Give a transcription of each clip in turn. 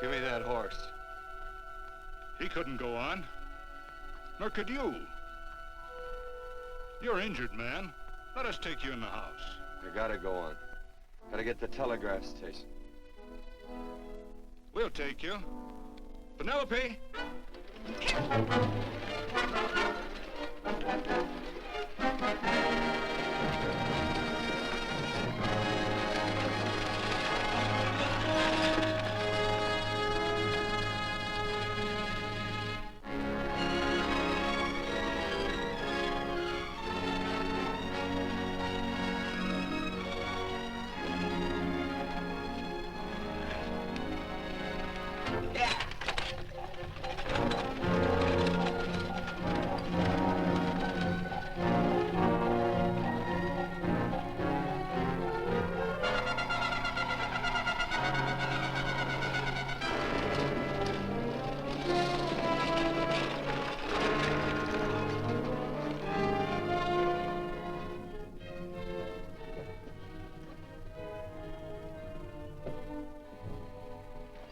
Give me that horse. He couldn't go on. Nor could you. You're injured, man. Let us take you in the house. I gotta go on. Gotta get to the telegraph station. We'll take you. Penelope!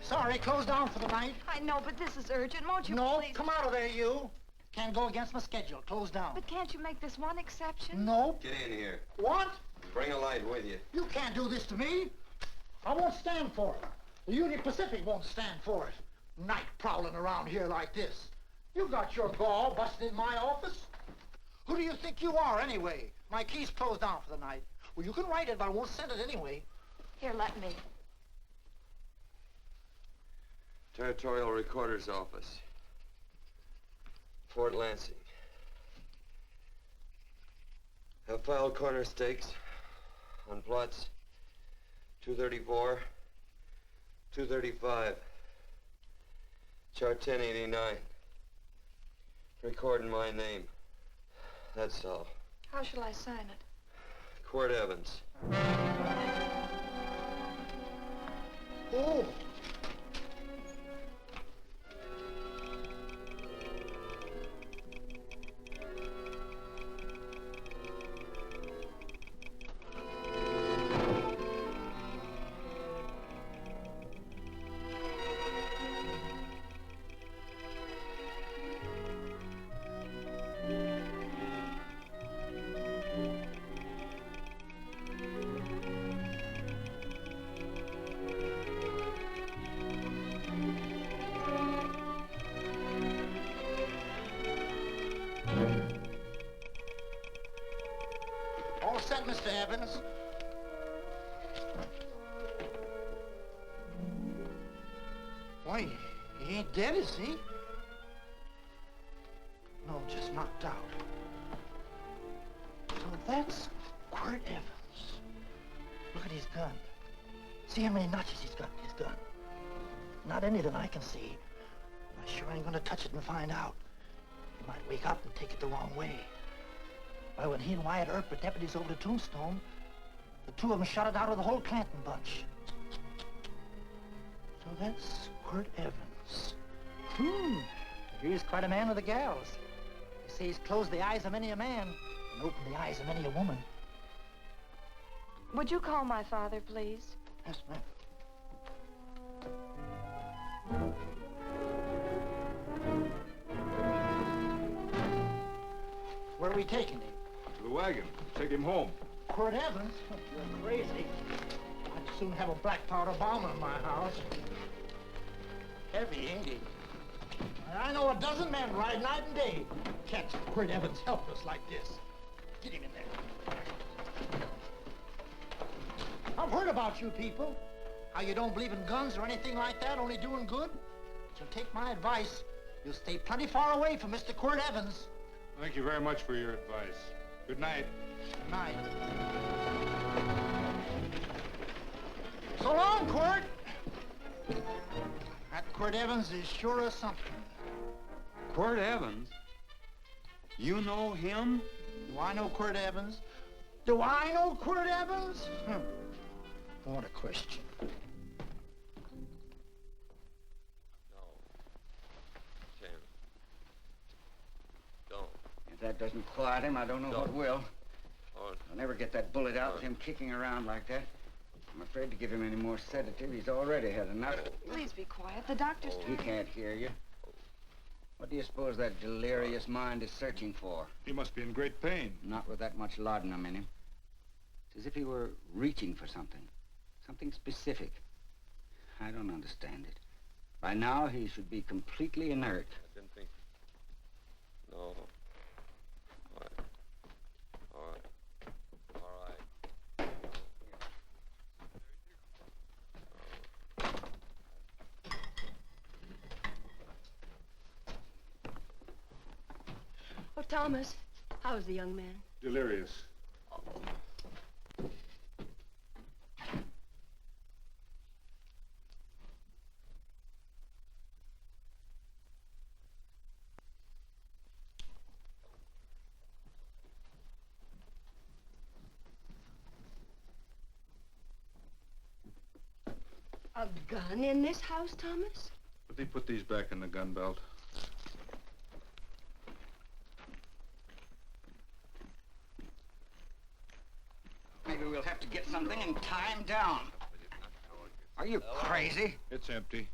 Sorry, closed down for the night. I know, but this is urgent. Won't you No, please? come out of there, you. Can't go against my schedule. Closed down. But can't you make this one exception? No. Get in here. What? Bring a light with you. You can't do this to me. I won't stand for it. The Union Pacific won't stand for it. Night prowling around here like this. You got your gall busting in my office? Who do you think you are, anyway? My key's closed down for the night. Well, you can write it, but I won't send it anyway. Here, let me. Territorial Recorder's Office. Fort Lansing. Have filed corner stakes on plots 234, 235, chart 1089. Recording my name. That's all. How shall I sign it? Quirt Evans. Oh. All set, Mr. Evans. Why, he ain't dead, is he? No, just knocked out. So that's Quirt Evans. Look at his gun. See how many notches he's got in his gun. Not any that I can see. I sure ain't gonna touch it and find out. He might wake up and take it the wrong way. Why, when he and Wyatt Earp were deputies over to Tombstone, the two of them shot it out of the whole Clanton bunch. So that's Quirt Evans. He's quite a man with the gals. They say he's closed the eyes of many a man and opened the eyes of many a woman. Would you call my father, please? Yes, ma'am. Where are we taking him? To the wagon. Take him home. Quirt Evans? You're crazy. I'd soon have a black powder bomber in my house. Heavy, ain't he? I know a dozen men ride night and day. Catch Quirt Evans helpless like this. Get him in there. I've heard about you people. How you don't believe in guns or anything like that, only doing good. So take my advice. You'll stay plenty far away from Mr. Quirt Evans. Thank you very much for your advice. Good night. Good night. So long, Quirt. That Quirt Evans is sure of something. Quirt Evans? You know him? Do I know Quirt Evans? Do I know Quirt Evans? What a question. No. Tim. Don't. If that doesn't quiet him, I don't know what will. Oh, I'll never get that bullet out with him kicking around like that. I'm afraid to give him any more sedative. He's already had enough. Please be quiet. The doctor's He trying. can't hear you. What do you suppose that delirious mind is searching for? He must be in great pain. Not with that much laudanum in him. It's as if he were reaching for something. Something specific. I don't understand it. By now, he should be completely inert. I didn't think. No. All right. All right. All right. Oh, Thomas, how's the young man? Delirious. A gun in this house, Thomas? But they put these back in the gun belt. Maybe we'll have to get something and tie him down. Are you crazy? It's empty.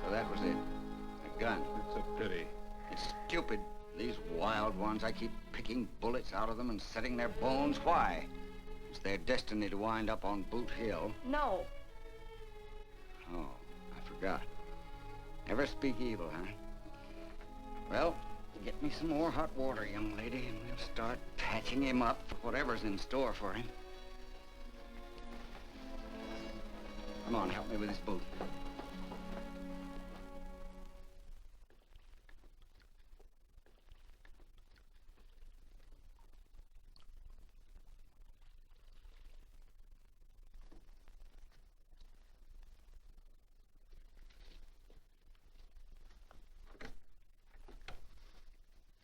So that was it. A gun. It's a pity. It's stupid. These wild ones, I keep picking bullets out of them and setting their bones. Why? It's their destiny to wind up on Boot Hill. No. Oh, I forgot. Never speak evil, huh? Well, get me some more hot water, young lady, and we'll start patching him up for whatever's in store for him. Come on, help me with his boot.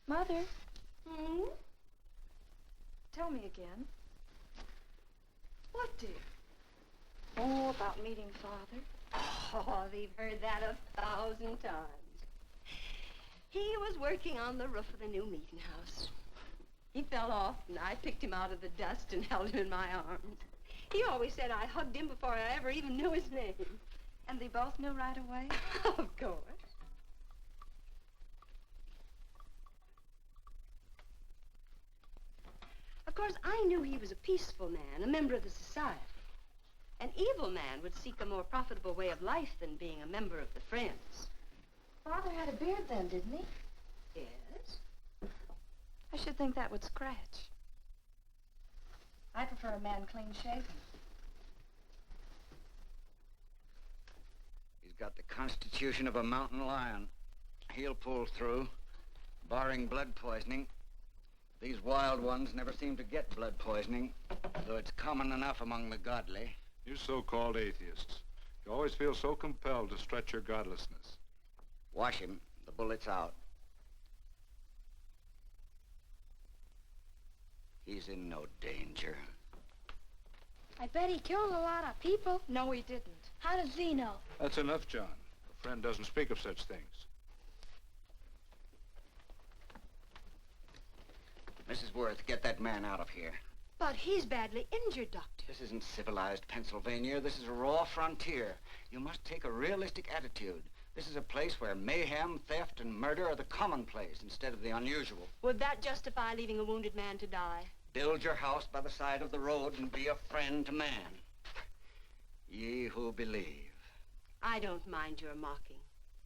Mother, Hmm? tell me again. What, dear? Oh, about meeting Father. Oh, they've heard that 1,000 times. He was working on the roof of the new meeting house. He fell off, and I picked him out of the dust and held him in my arms. He always said I hugged him before I ever even knew his name. And they both knew right away? Of course. Of course, I knew he was a peaceful man, a member of the society. An evil man would seek a more profitable way of life than being a member of the Friends. Father had a beard then, didn't he? Yes? I should think that would scratch. I prefer a man clean-shaven. He's got the constitution of a mountain lion. He'll pull through, barring blood poisoning. These wild ones never seem to get blood poisoning, though it's common enough among the godly. You so-called atheists. You always feel so compelled to stretch your godlessness. Wash him. The bullet's out. He's in no danger. I bet he killed a lot of people. No, he didn't. How does he know? That's enough, John. A friend doesn't speak of such things. Mrs. Worth, get that man out of here. But he's badly injured, Doctor. This isn't civilized Pennsylvania. This is a raw frontier. You must take a realistic attitude. This is a place where mayhem, theft, and murder are the commonplace instead of the unusual. Would that justify leaving a wounded man to die? Build your house by the side of the road and be a friend to man. Ye who believe. I don't mind your mocking.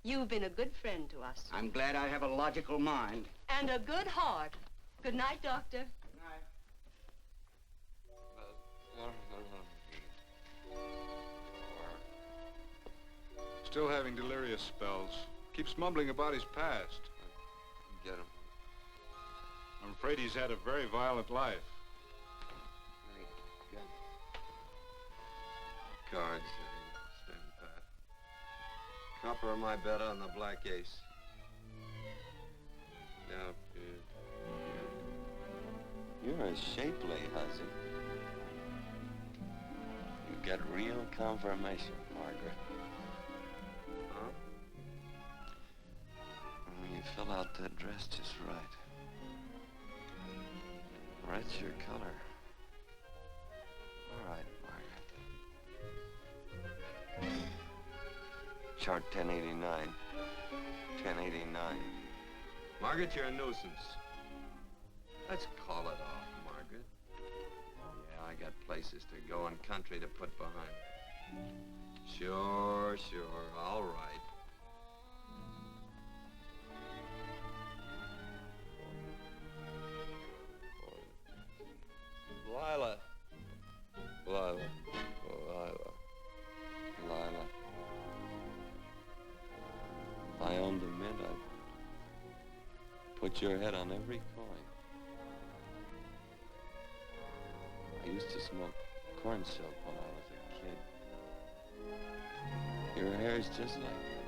You've been a good friend to us. I'm glad I have a logical mind. And a good heart. Good night, Doctor. Still having delirious spells. Keeps mumbling about his past. Get him. I'm afraid he's had a very violent life. Cards. Stand pat. Copper on my bet on the black ace. Now, you're a shapely hussy. You get real confirmation, Margaret. Huh? You fill out that dress just right. Red's your color. All right, Margaret. Chart 1089. 1089. Margaret, you're a nuisance. Let's call it off, Margaret. Yeah, I got places to go and country to put behind me. Sure, all right. Lila. If I owned a mint, I'd put your head on every coin. I used to smoke corn silk when I was a kid. Your hair's just like that,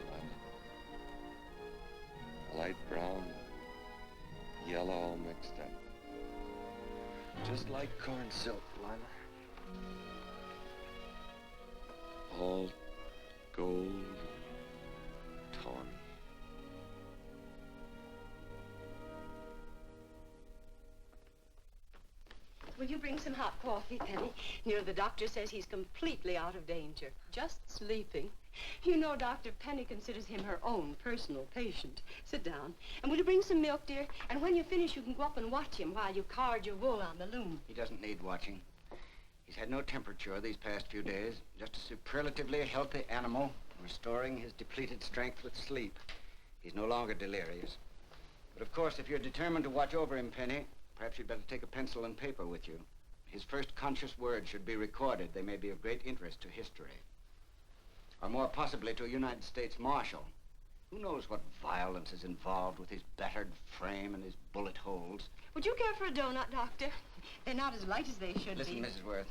Lila. Light brown, yellow all mixed up. Just like corn silk, Lila. All gold, tawny. Will you bring some hot coffee, Penny? You know, the doctor says he's completely out of danger. Just sleeping. You know, Dr. Penny considers him her own personal patient. Sit down. And will you bring some milk, dear? And when you finish, you can go up and watch him while you card your wool on the loom. He doesn't need watching. He's had no temperature these past few days. Just a superlatively healthy animal, restoring his depleted strength with sleep. He's no longer delirious. But of course, if you're determined to watch over him, Penny, perhaps you'd better take a pencil and paper with you. His first conscious words should be recorded. They may be of great interest to history. Or more possibly to a United States Marshal. Who knows what violence is involved with his battered frame and his bullet holes. Would you care for a donut, Doctor? They're not as light as they should Listen, be. Mrs. Worth.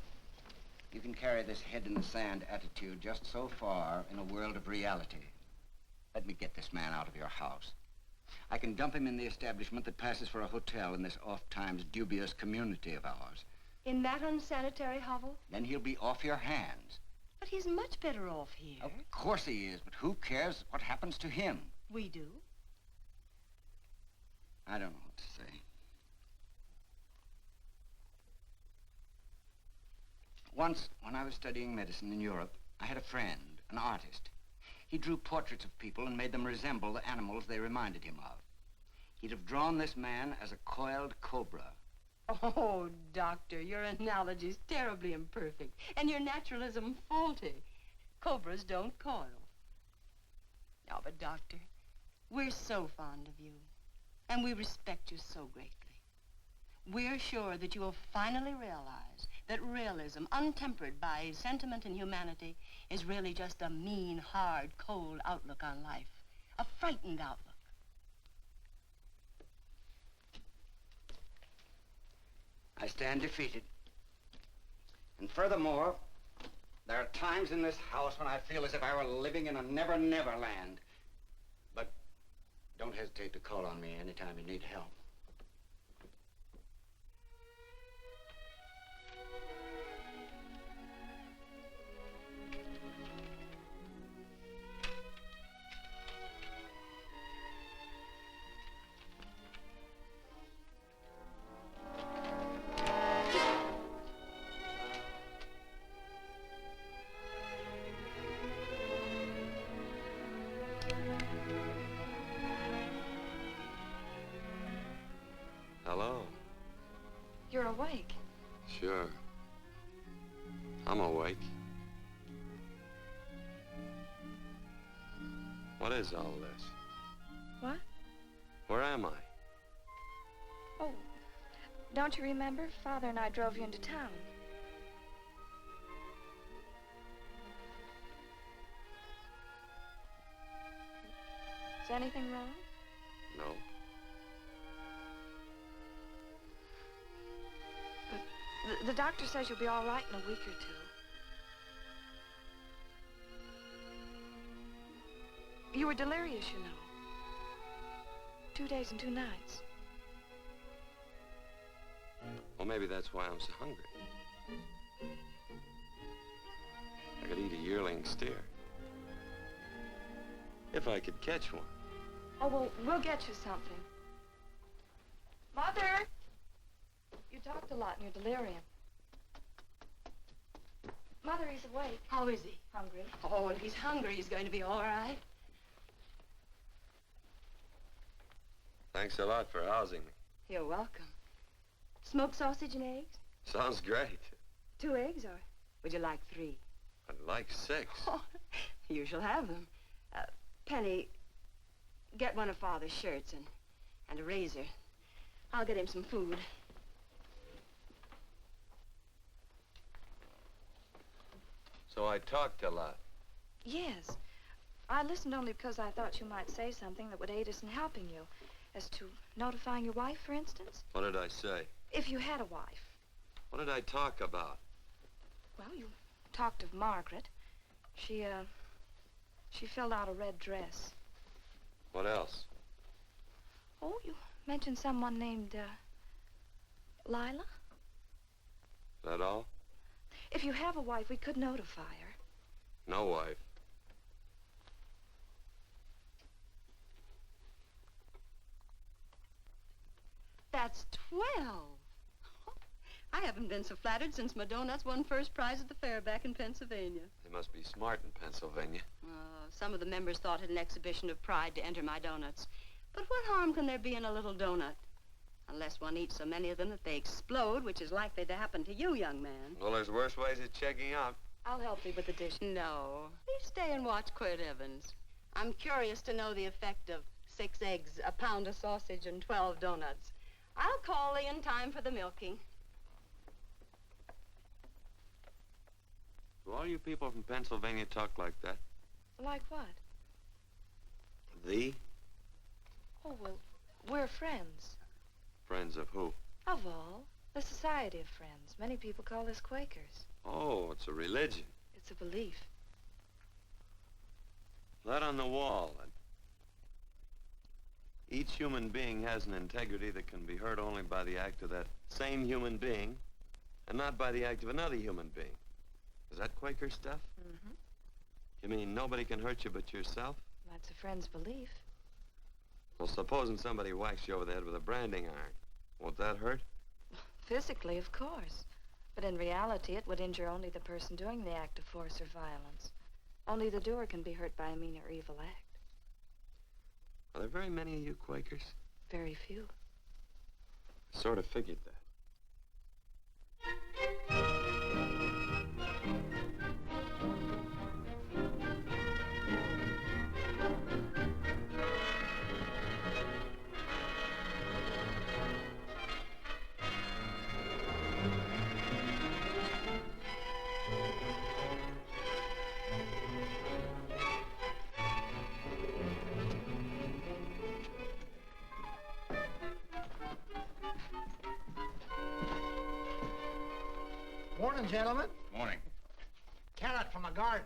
You can carry this head-in-the-sand attitude just so far in a world of reality. Let me get this man out of your house. I can dump him in the establishment that passes for a hotel in this oft-times dubious community of ours. In that unsanitary hovel? Then he'll be off your hands. But he's much better off here. Of course he is, but who cares what happens to him? We do. I don't know what to say. Once, when I was studying medicine in Europe, I had a friend, an artist. He drew portraits of people and made them resemble the animals they reminded him of. He'd have drawn this man as a coiled cobra. Oh, Doctor, your analogy's terribly imperfect, and your naturalism faulty. Cobras don't coil. No, but Doctor, we're so fond of you, and we respect you so greatly. We're sure that you will finally realize that realism, untempered by sentiment and humanity, is really just a mean, hard, cold outlook on life. A frightened outlook. I stand defeated. And furthermore, there are times in this house when I feel as if I were living in a never-never land. But don't hesitate to call on me anytime you need help. Hello. You're awake. Sure. I'm awake. What is all this? What? Where am I? Oh, don't you remember? Father and I drove you into town. Is anything wrong? No. The doctor says you'll be all right in a week or two. You were delirious, you know. 2 days and 2 nights. Well, maybe that's why I'm so hungry. I could eat a yearling steer. If I could catch one. Oh, well, we'll get you something. Mother! You You talked a lot in your delirium. Mother, he's awake. How is he? Hungry. Oh, if he's hungry, he's going to be all right. Thanks a lot for housing me. You're welcome. Smoked sausage and eggs? Sounds great. 2 eggs, or would you like 3? I'd like 6. Oh, you shall have them. Penny, get one of Father's shirts and a razor. I'll get him some food. So I talked a lot. Yes. I listened only because I thought you might say something that would aid us in helping you. As to notifying your wife, for instance? What did I say? If you had a wife. What did I talk about? Well, you talked of Margaret. She filled out a red dress. What else? Oh, you mentioned someone named, Lila? That all? If you have a wife, we could notify her. No wife. That's 12. I haven't been so flattered since my donuts won first prize at the fair back in Pennsylvania. They must be smart in Pennsylvania. Some of the members thought it an exhibition of pride to enter my donuts. But what harm can there be in a little donut? Unless one eats so many of them that they explode, which is likely to happen to you, young man. Well, there's worse ways of checking out. I'll help you with the dish. No. Please stay and watch Quirt Evans. I'm curious to know the effect of 6 eggs, a pound of sausage, and 12 donuts. I'll call thee in time for the milking. Do all you people from Pennsylvania talk like that? Like what? Thee? Oh, well, we're friends. Friends of who? Of all. The Society of Friends. Many people call us Quakers. Oh, it's a religion. It's a belief. That on the wall. Each human being has an integrity that can be hurt only by the act of that same human being, and not by the act of another human being. Is that Quaker stuff? Mm-hmm. You mean nobody can hurt you but yourself? That's a friend's belief. Well, supposing somebody whacks you over the head with a branding iron, won't that hurt? Physically, of course. But in reality, it would injure only the person doing the act of force or violence. Only the doer can be hurt by a mean or evil act. Are there very many of you Quakers? Very few. Sort of figured that. Morning, gentlemen. Morning. Carrot from a garden.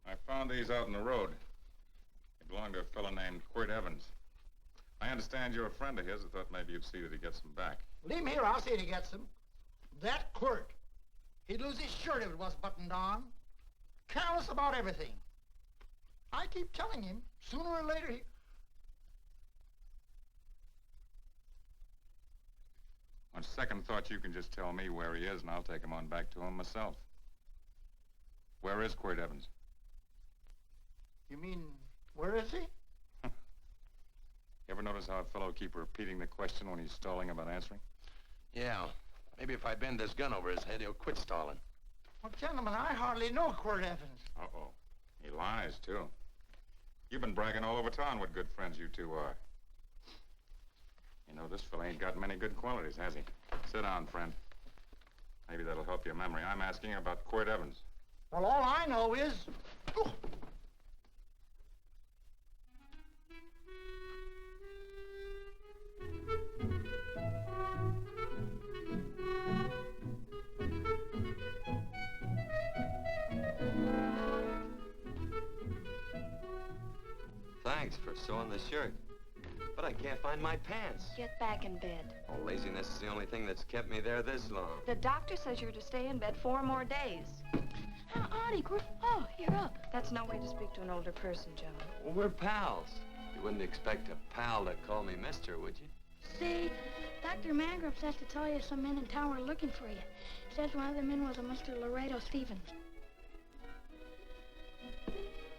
I found these out in the road. They belong to a fellow named Quirt Evans. I understand you're a friend of his. I thought maybe you'd see that he gets them back. Leave him here, I'll see if he gets them. That Quirt. He'd lose his shirt if it was buttoned on. Careless about everything. I keep telling him, sooner or later he... On second thought, you can just tell me where he is, and I'll take him on back to him myself. Where is Quirt Evans? You mean, where is he? You ever notice how a fellow keep repeating the question when he's stalling about answering? Yeah. Maybe if I bend this gun over his head, he'll quit stalling. Well, gentlemen, I hardly know Quirt Evans. Uh-oh. He lies, too. You've been bragging all over town what good friends you two are. You know, this fella ain't got many good qualities, has he? Sit down, friend. Maybe that'll help your memory. I'm asking about Quirt Evans. Well, all I know is... Oh. Thanks for sewing the shirt. But I can't find my pants. Get back in bed. Oh, laziness is the only thing that's kept me there this long. The doctor says you're to stay in bed 4 more days. Howdy, Quirt. Oh, you're up. That's no way to speak to an older person, John. Well, we're pals. You wouldn't expect a pal to call me mister, would you? See, Dr. Mangrum says to tell you some men in town were looking for you. Says one of the men was a Mr. Laredo Stevens.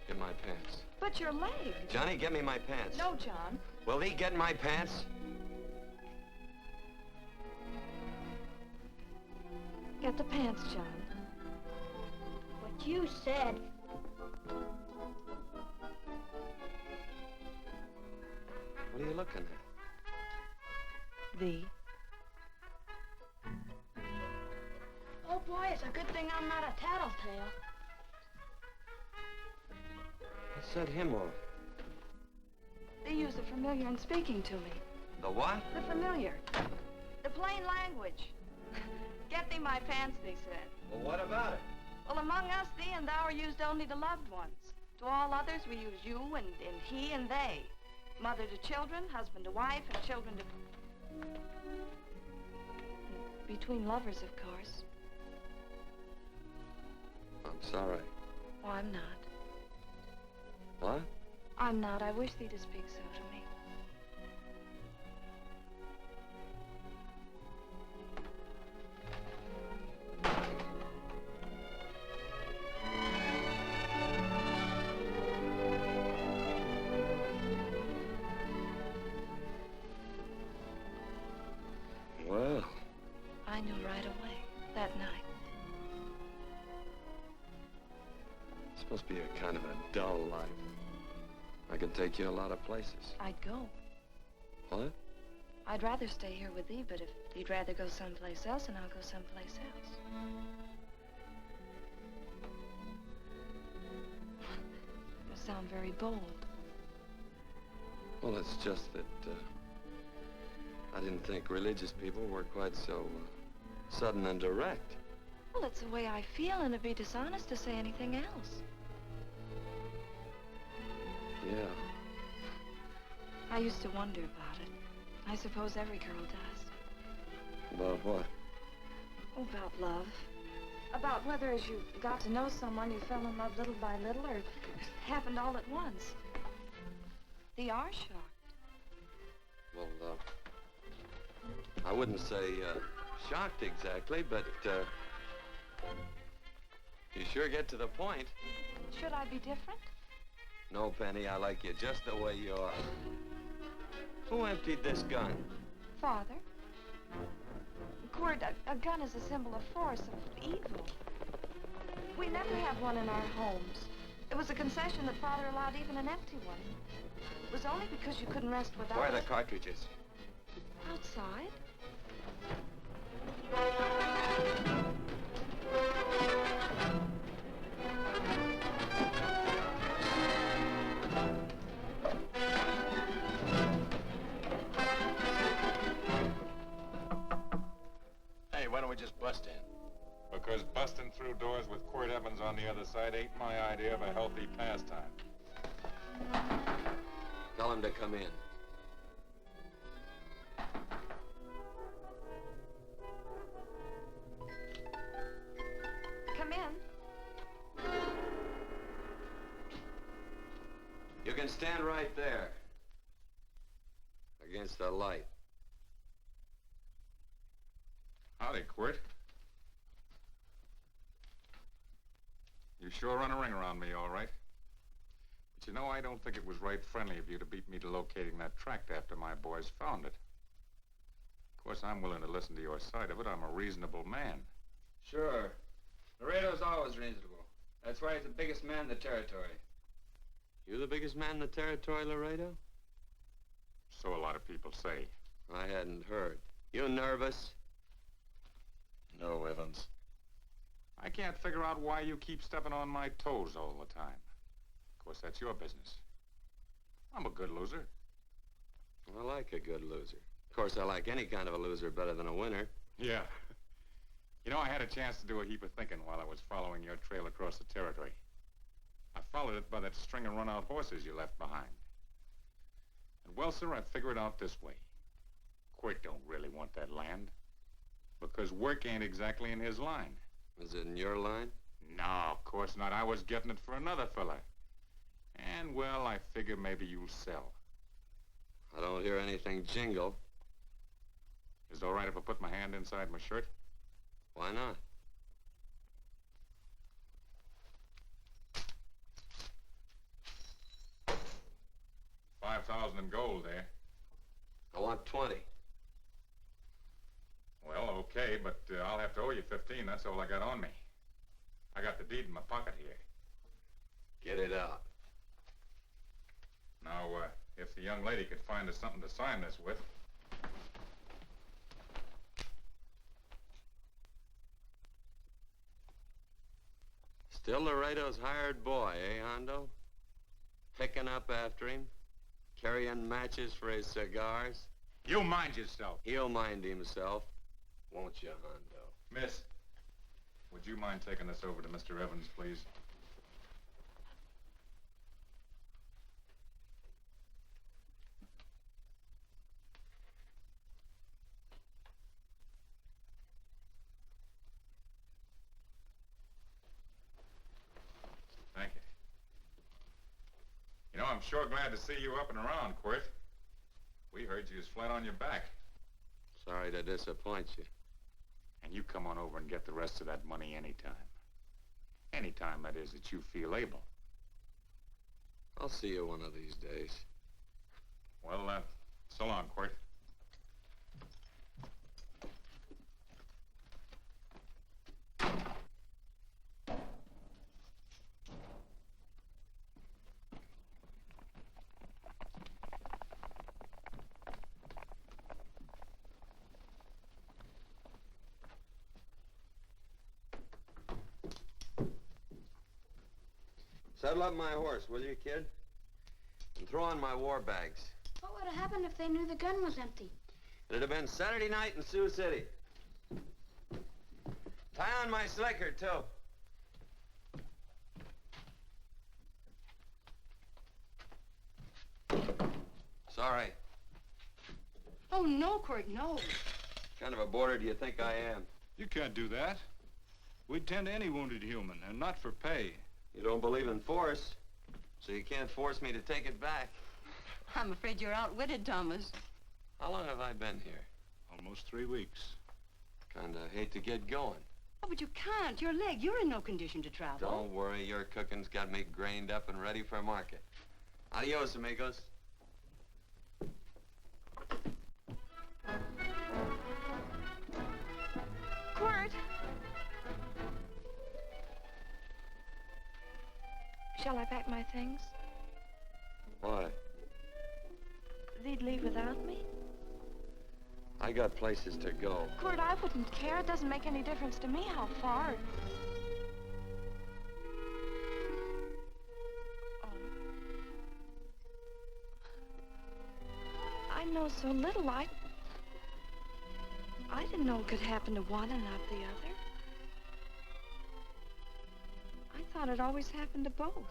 Get my pants. But your leg. Johnny, get me my pants. No, John. Will he get my pants? Get the pants, John. What you said. What are you looking at? The. Oh, boy, it's a good thing I'm not a tattletale. What set him off? They use the familiar in speaking to me. The what? The familiar. The plain language. Get thee my pants, they said. Well, what about it? Well, among us, thee and thou are used only to loved ones. To all others, we use you and he and they. Mother to children, husband to wife, and children to... Between lovers, of course. I'm sorry. Oh, I'm not. What? I'm not. I wish thee to speak so to me. Well, I knew right away, that night. it's supposed to be a kind of a dull life. I could take you a lot of places. I'd go. What? I'd rather stay here with thee, but if you'd rather go someplace else, then I'll go someplace else. You sound very bold. Well, it's just that, I didn't think religious people were quite so, sudden and direct. Well, it's the way I feel, and it'd be dishonest to say anything else. Yeah. I used to wonder about it. I suppose every girl does. About what? Oh, about love. About whether as you got to know someone, you fell in love little by little, or it happened all at once. They are shocked. Well, I wouldn't say, shocked exactly, but, you sure get to the point. Should I be different? No, Penny, I like you just the way you are. Who emptied this gun? Father? Quirt, a gun is a symbol of force, of evil. We never have one in our homes. It was a concession that Father allowed even an empty one. It was only because you couldn't rest without Where are the it. cartridges? Outside? Hey, why don't we just bust in? Because busting through doors with Quirt Evans on the other side ain't my idea of a healthy pastime. Tell him to come in. Come in. You can stand right there. Against the light. Howdy, Quirt. You sure run a ring around me, all right. But you know, I don't think it was right friendly of you to beat me to locating that tract after my boys found it. Of course, I'm willing to listen to your side of it. I'm a reasonable man. Sure. Laredo's always reasonable. That's why he's the biggest man in the territory. You the biggest man in the territory, Laredo? So a lot of people say. I hadn't heard. You nervous? No, Evans. I can't figure out why you keep stepping on my toes all the time. Of course, that's your business. I'm a good loser. I like a good loser. Of course, I like any kind of a loser better than a winner. Yeah. You know, I had a chance to do a heap of thinking while I was following your trail across the territory. I followed it by that string of run-out horses you left behind. And, well, sir, I figured it out this way. Quirt don't really want that land. Because work ain't exactly in his line. Is it in your line? No, of course not. I was getting it for another fella. And, well, I figure maybe you'll sell. I don't hear anything jingle. Is it all right if I put my hand inside my shirt? Why not? $5,000 in gold there. I want 20. Well, okay, but I'll have to owe you 15. That's all I got on me. I got the deed in my pocket here. Get it out. Now, if the young lady could find us something to sign this with. Still Laredo's hired boy, eh, Hondo? Picking up after him, carrying matches for his cigars. You mind yourself. He'll mind himself, won't you, Hondo? Miss, would you mind taking this over to Mr. Evans, please? Thank you. You know, I'm sure glad to see you up and around, Quirt. We heard you was flat on your back. Sorry to disappoint you. And you come on over and get the rest of that money anytime. Anytime, that is, that you feel able. I'll see you one of these days. Well, so long, Quirt. Saddle up my horse, will you, kid? And throw on my war bags. What would have happened if they knew the gun was empty? It'd have been Saturday night in Sioux City. Tie on my slicker, too. Sorry. Oh, no, Quirt, no. What kind of a boarder do you think I am? You can't do that. We'd tend to any wounded human, and not for pay. You don't believe in force, so you can't force me to take it back. I'm afraid you're outwitted, Thomas. How long have I been here? Almost 3 weeks. Kinda hate to get going. Oh, but you can't. Your leg, you're in no condition to travel. Don't worry, your cooking's got me grained up and ready for market. Adios, amigos. Quirt! Shall I pack my things? Why? They'd leave without me? I got places to go. Quirt, I wouldn't care. It doesn't make any difference to me how far. Oh. I know so little. I didn't know it could happen to one and not the other. I thought it always happened to both.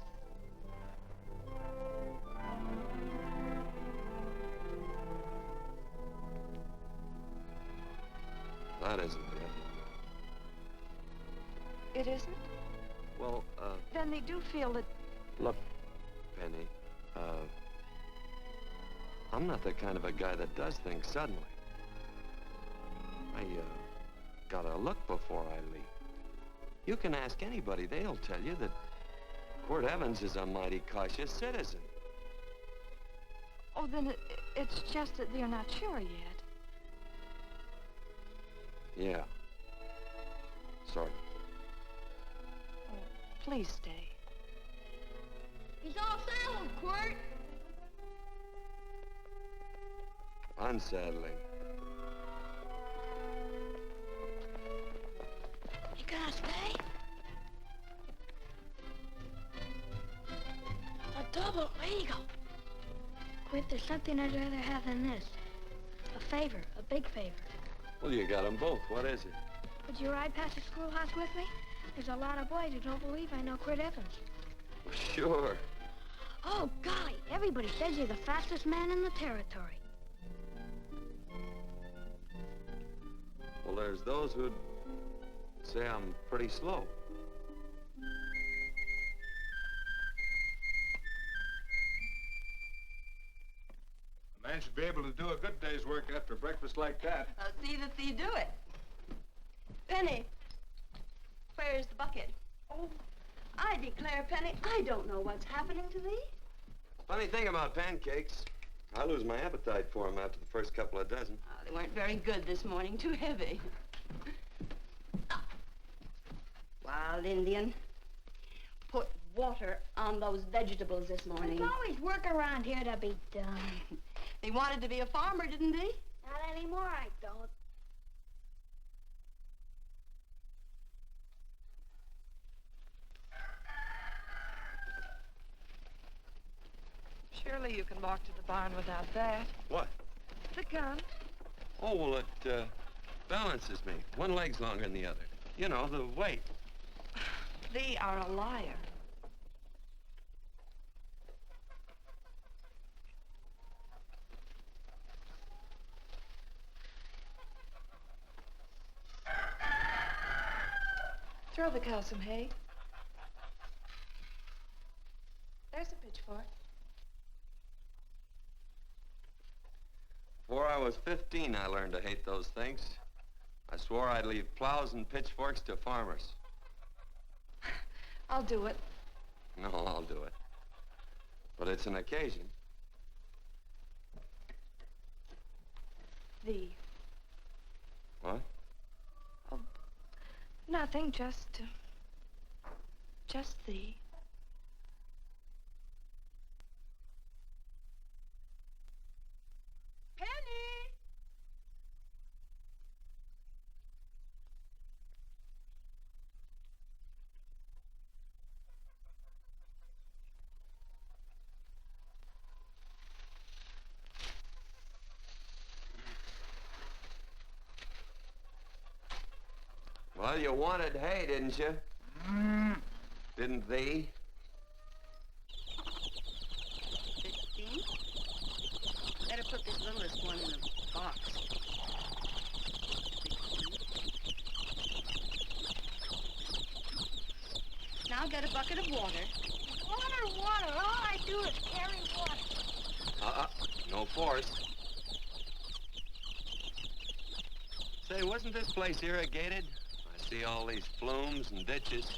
That isn't it. It isn't? Well, Then they do feel that... look, Penny, I'm not the kind of a guy that does things suddenly. I, gotta look before I leave. You can ask anybody, they'll tell you that Quirt Evans is a mighty cautious citizen. Oh, then it's just that they're not sure yet. Yeah. Sort of. Oh, please stay. He's all saddled, Quirt. Unsettling. You gonna stay? A double eagle. Quit, there's something I'd rather have than this. A favor, a big favor. Well, you got them both. What is it? Would you ride past the schoolhouse with me? There's a lot of boys who don't believe I know Quirt Evans. Sure. Oh, golly, everybody says you're the fastest man in the territory. Well, there's those who'd say I'm pretty slow. A man should be able to do a good day's work after breakfast like that. I'll see that you do it. Penny, where's the bucket? Oh, I declare, Penny, I don't know what's happening to thee. Funny thing about pancakes, I lose my appetite for them after the first couple of dozen. Oh, they weren't very good this morning, too heavy. Wild Indian, put water on those vegetables this morning. There's always work around here to be done. He wanted to be a farmer, didn't he? Not anymore, I don't. Surely you can walk to the barn without that. What? The gun. Oh, well, it balances me. One leg's longer than the other. You know, the weight. Thee are a liar. Throw the cow some hay. There's a pitchfork. Before I was 15, I learned to hate those things. I swore I'd leave plows and pitchforks to farmers. I'll do it. No, I'll do it. But it's an occasion. Thee. What? Oh, nothing, just thee. Penny! Well, you wanted hay, didn't you? Didn't thee? 15? Better put this littlest one in a box. 16. Now get a bucket of water. Water. All I do is carry water. No force. Say, wasn't this place irrigated? I see all these flumes and ditches.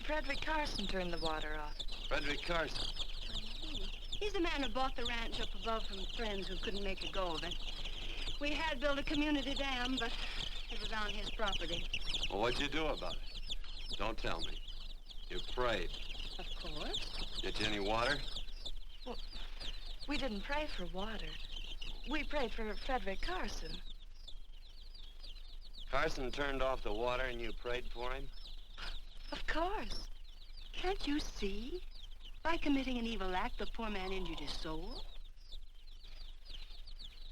Frederick Carson turned the water off. Frederick Carson. He's the man who bought the ranch up above from friends who couldn't make a go of it. We had built a community dam, but it was on his property. Well, what'd you do about it? Don't tell me. You prayed. Of course. Get you any water? Well, we didn't pray for water. We prayed for Frederick Carson. Carson turned off the water and you prayed for him? Of course. Can't you see? By committing an evil act, the poor man injured his soul.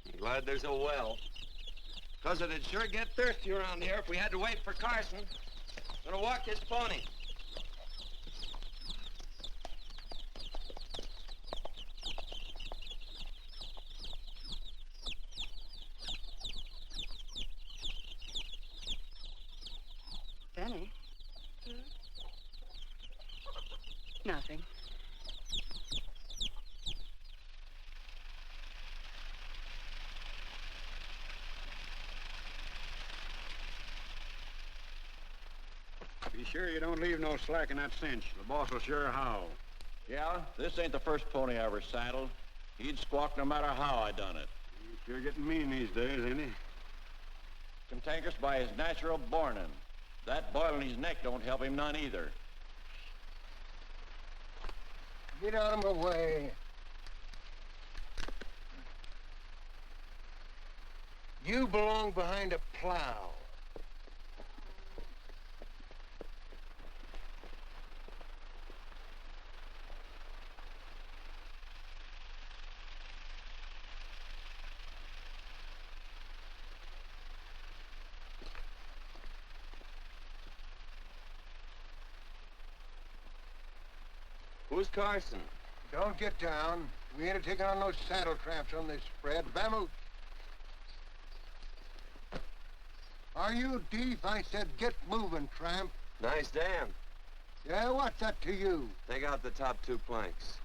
I'm glad there's a well. Because it'd sure get thirsty around here if we had to wait for Carson. I'm gonna walk this pony. Benny? Nothing. Be sure you don't leave no slack in that cinch. The boss will sure howl. Yeah, this ain't the first pony I ever saddled. He'd squawk no matter how I done it. He's sure getting mean these days, ain't he? Cantankerous by his natural bornin'. That boil in his neck don't help him none either. Get out of my way. You belong behind a plow. Who's Carson? Don't get down. We ain't taking on no saddle tramps on this spread. Vamoose. Are you deef? I said get moving, tramp. Nice dam. Yeah, what's that to you? Take out the top 2 planks.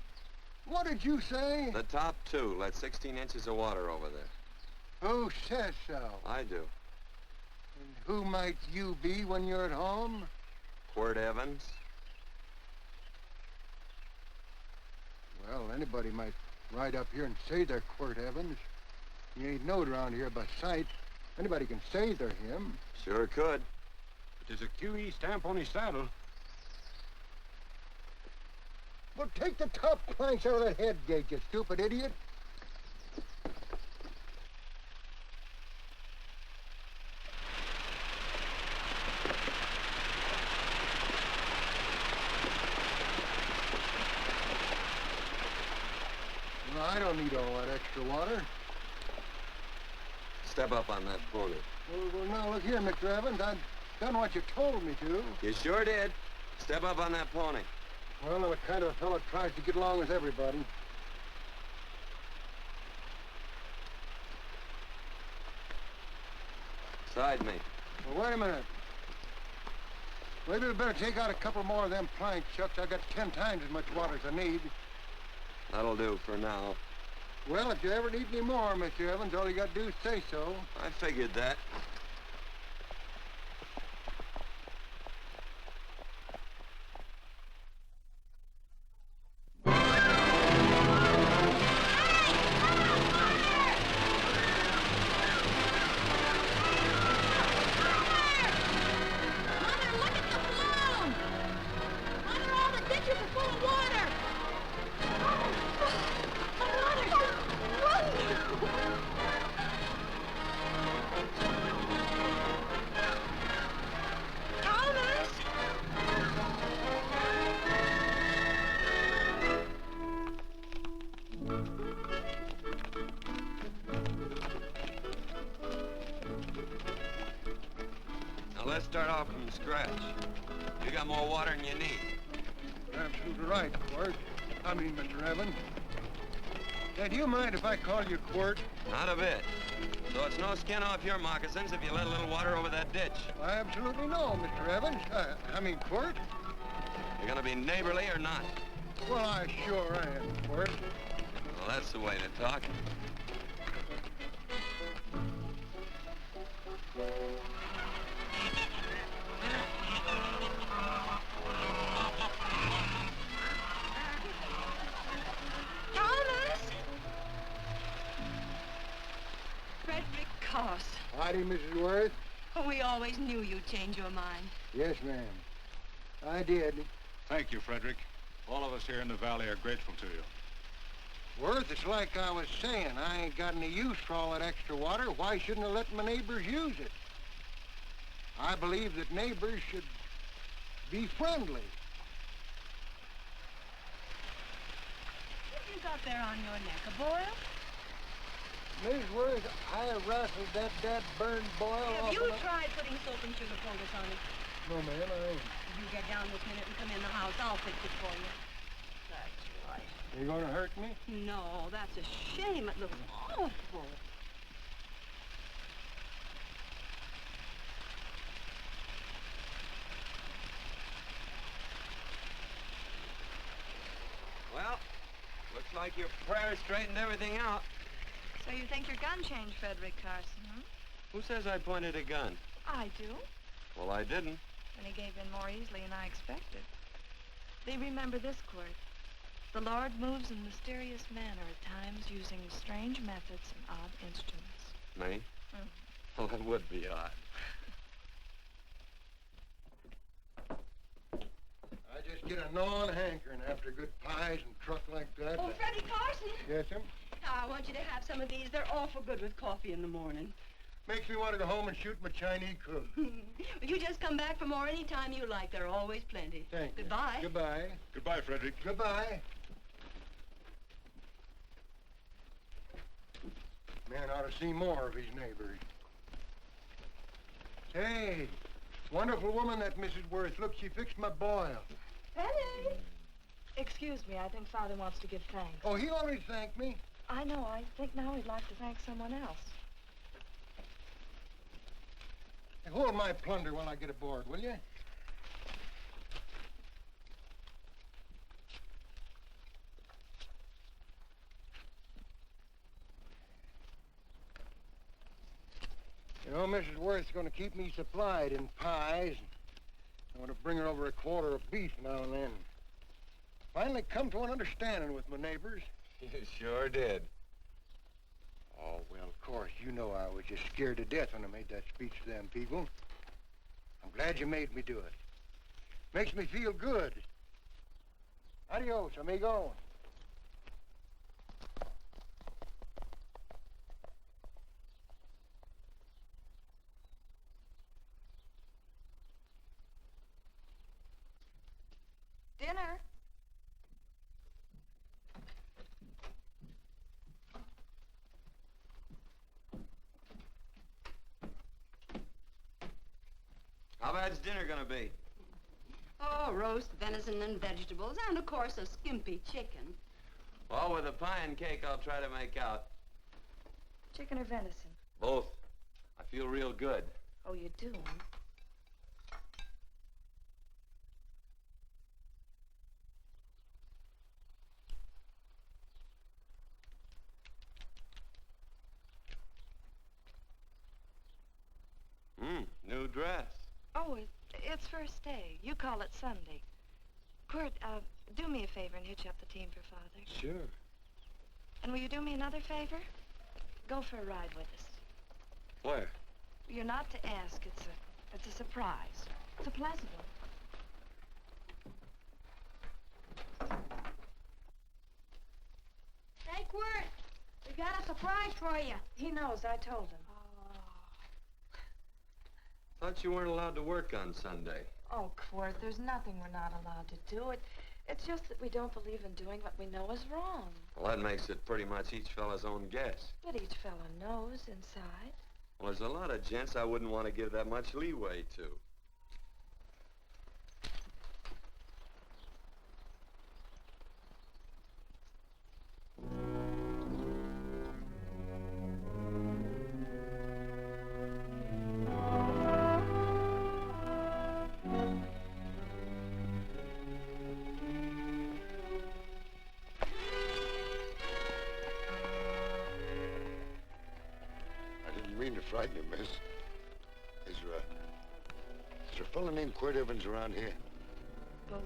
What did you say? The top two let 16 inches of water over there. Who says so? I do. And who might you be when you're at home? Quirt Evans. Well, anybody might ride up here and say they're Quirt Evans. He ain't knowed around here by sight. Anybody can say they're him. Sure could. But there's a QE stamp on his saddle. Well, take the top planks out of that head gate, you stupid idiot. No, I don't need all that extra water. Step up on that pony. Well, now, look here, Mr. Evans. I've done what you told me to. You sure did. Step up on that pony. Well, I'm the kind of a fellow that tries to get along with everybody. Side me. Well, wait a minute. Maybe we better take out a couple more of them planks, Chucks. I got 10 times as much water as I need. That'll do for now. Well, if you ever need any more, Mr. Evans, all you got to do is say so. I figured that. Let's start off from scratch. You got more water than you need. You're absolutely right, Quirt. I mean, Mr. Evans. Yeah, do you mind if I call you Quirt? Not a bit. So it's no skin off your moccasins if you let a little water over that ditch. I absolutely know, Mr. Evans. I mean, Quirt. You're gonna be neighborly or not? Well, I sure am, Quirt. Well, that's the way to talk. Howdy, Mrs. Worth. Oh, we always knew you'd change your mind. Yes, ma'am. I did. Thank you, Frederick. All of us here in the valley are grateful to you. Worth, it's like I was saying. I ain't got any use for all that extra water. Why shouldn't I let my neighbors use it? I believe that neighbors should be friendly. What have you got there on your neck, a boil? Mrs. Worth, I rustled that burned boil Have off you of my... tried putting soap and sugar poultice on it? No, ma'am, I ain't. You get down this minute and come in the house. I'll fix it for you. That's right. Are you gonna hurt me? No, that's a shame. It looks awful. Well, looks like your prayer straightened everything out. So you think your gun changed, Frederick Carson, huh? Who says I pointed a gun? I do. Well, I didn't. And he gave in more easily than I expected. They remember this, Quirt. The Lord moves in mysterious manner at times using strange methods and odd instruments. Me? Mm. Well, that would be odd. I just get a gnawing hankering after good pies and truck like that. Oh, Freddie Carson. Yes, ma'am? I want you to have some of these. They're awful good with coffee in the morning. Makes me want to go home and shoot my Chinese cook. You just come back for more any time you like. There are always plenty. Thank you. Goodbye. Goodbye. Goodbye, Frederick. Goodbye. Man ought to see more of his neighbors. Say, wonderful woman, that Mrs. Worth. Look, she fixed my boil. Penny! Excuse me, I think Father wants to give thanks. Oh, he already thanked me. I know. I think now he'd like to thank someone else. Hey, hold my plunder while I get aboard, will you? You know, Mrs. Worth's going to keep me supplied in pies. I want to bring her over a quarter of beef now and then. Finally come to an understanding with my neighbors. You sure did. Oh, well, of course, you know I was just scared to death when I made that speech to them people. I'm glad you made me do it. Makes me feel good. Adios, amigo. Dinner. How bad's dinner gonna be? Oh, roast venison and vegetables, and of course a skimpy chicken. Well, with a pie and cake, I'll try to make out. Chicken or venison? Both. I feel real good. Oh, you do? New dress. Oh, it's first day. You call it Sunday. Kurt, do me a favor and hitch up the team for Father. Sure. And will you do me another favor? Go for a ride with us. Where? You're not to ask. It's a surprise. It's a pleasant one. Hey, Quirt, we got a surprise for you. He knows. I told him. Thought you weren't allowed to work on Sunday. Oh, Quirt, there's nothing we're not allowed to do. It's just that we don't believe in doing what we know is wrong. Well, that makes it pretty much each fella's own guess. But each fella knows inside. Well, there's a lot of gents I wouldn't want to give that much leeway to. Frighten you, miss. Is there a fella named Quirt Evans around here? Well,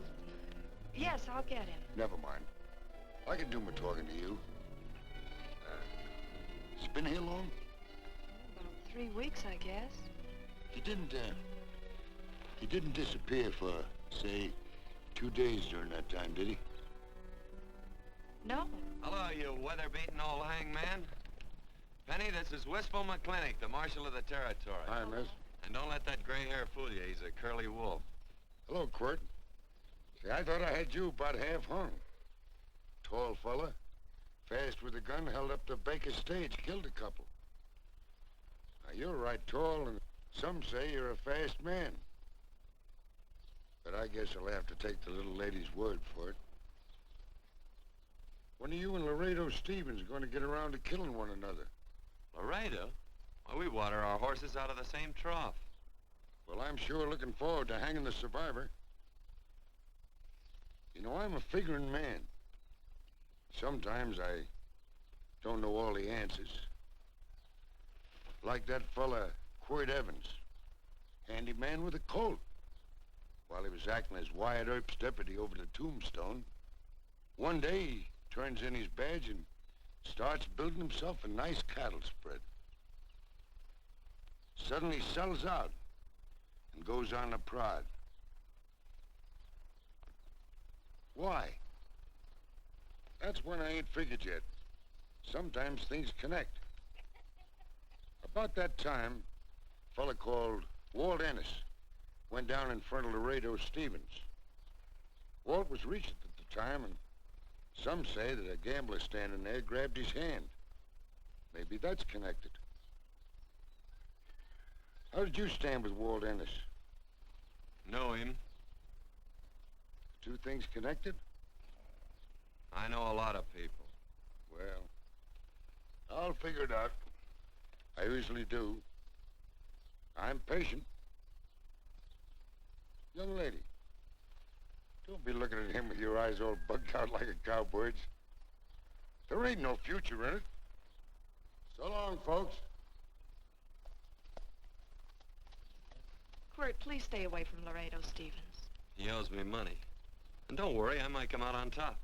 yes, I'll get him. Never mind. I can do my talking to you. He's been here long? About 3 weeks, I guess. He didn't disappear for, say, 2 days during that time, did he? No. Hello, you weather-beaten old hangman. Penny, this is Wistful McClintock, the Marshal of the Territory. Hi, miss. And don't let that gray hair fool you. He's a curly wolf. Hello, Quirt. See, I thought I had you about half hung. Tall fella, fast with a gun, held up the Baker stage, killed a couple. Now, you're right tall, and some say you're a fast man. But I guess I'll have to take the little lady's word for it. When are you and Laredo Stevens going to get around to killing one another? Laredo? Well, we water our horses out of the same trough. Well, I'm sure looking forward to hanging the survivor. You know, I'm a figuring man. Sometimes I don't know all the answers. Like that fella, Quirt Evans. Handyman with a colt. While he was acting as Wyatt Earp's deputy over the Tombstone, one day he turns in his badge and starts building himself a nice cattle spread. Suddenly sells out and goes on a prod. Why? That's when I ain't figured yet. Sometimes things connect. About that time, a fella called Walt Ennis went down in front of Laredo Stevens. Walt was Regent at the time, and some say that a gambler standing there grabbed his hand. Maybe that's connected. How did you stand with Walt Ennis? Know him. Two things connected? I know a lot of people. Well, I'll figure it out. I usually do. I'm patient. Young lady, don't be looking at him with your eyes all bugged out like a cowbird's. There ain't no future in it. So long, folks. Quirt, please stay away from Laredo, Stevens. He owes me money. And don't worry, I might come out on top.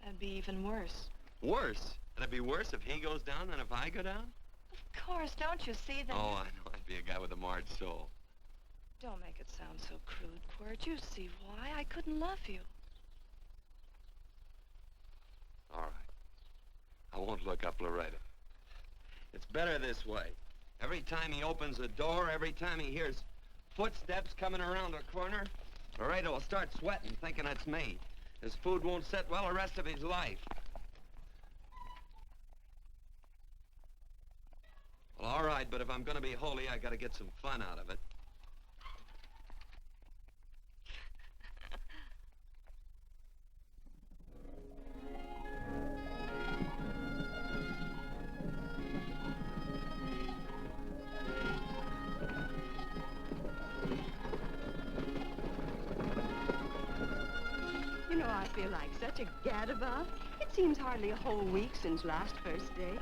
That'd be even worse. Worse? It'd be worse if he goes down than if I go down? Of course, don't you see that? Oh, I know. I'd be a guy with a marred soul. Don't make it sound so crude, Quirt. You see why. I couldn't love you. All right. I won't look up Laredo. It's better this way. Every time he opens the door, every time he hears footsteps coming around the corner, Laredo will start sweating, thinking it's me. His food won't sit well the rest of his life. Well, all right, but if I'm gonna be holy, I gotta get some fun out of it. You know, I feel like such a gadabout. It seems hardly a whole week since last first day.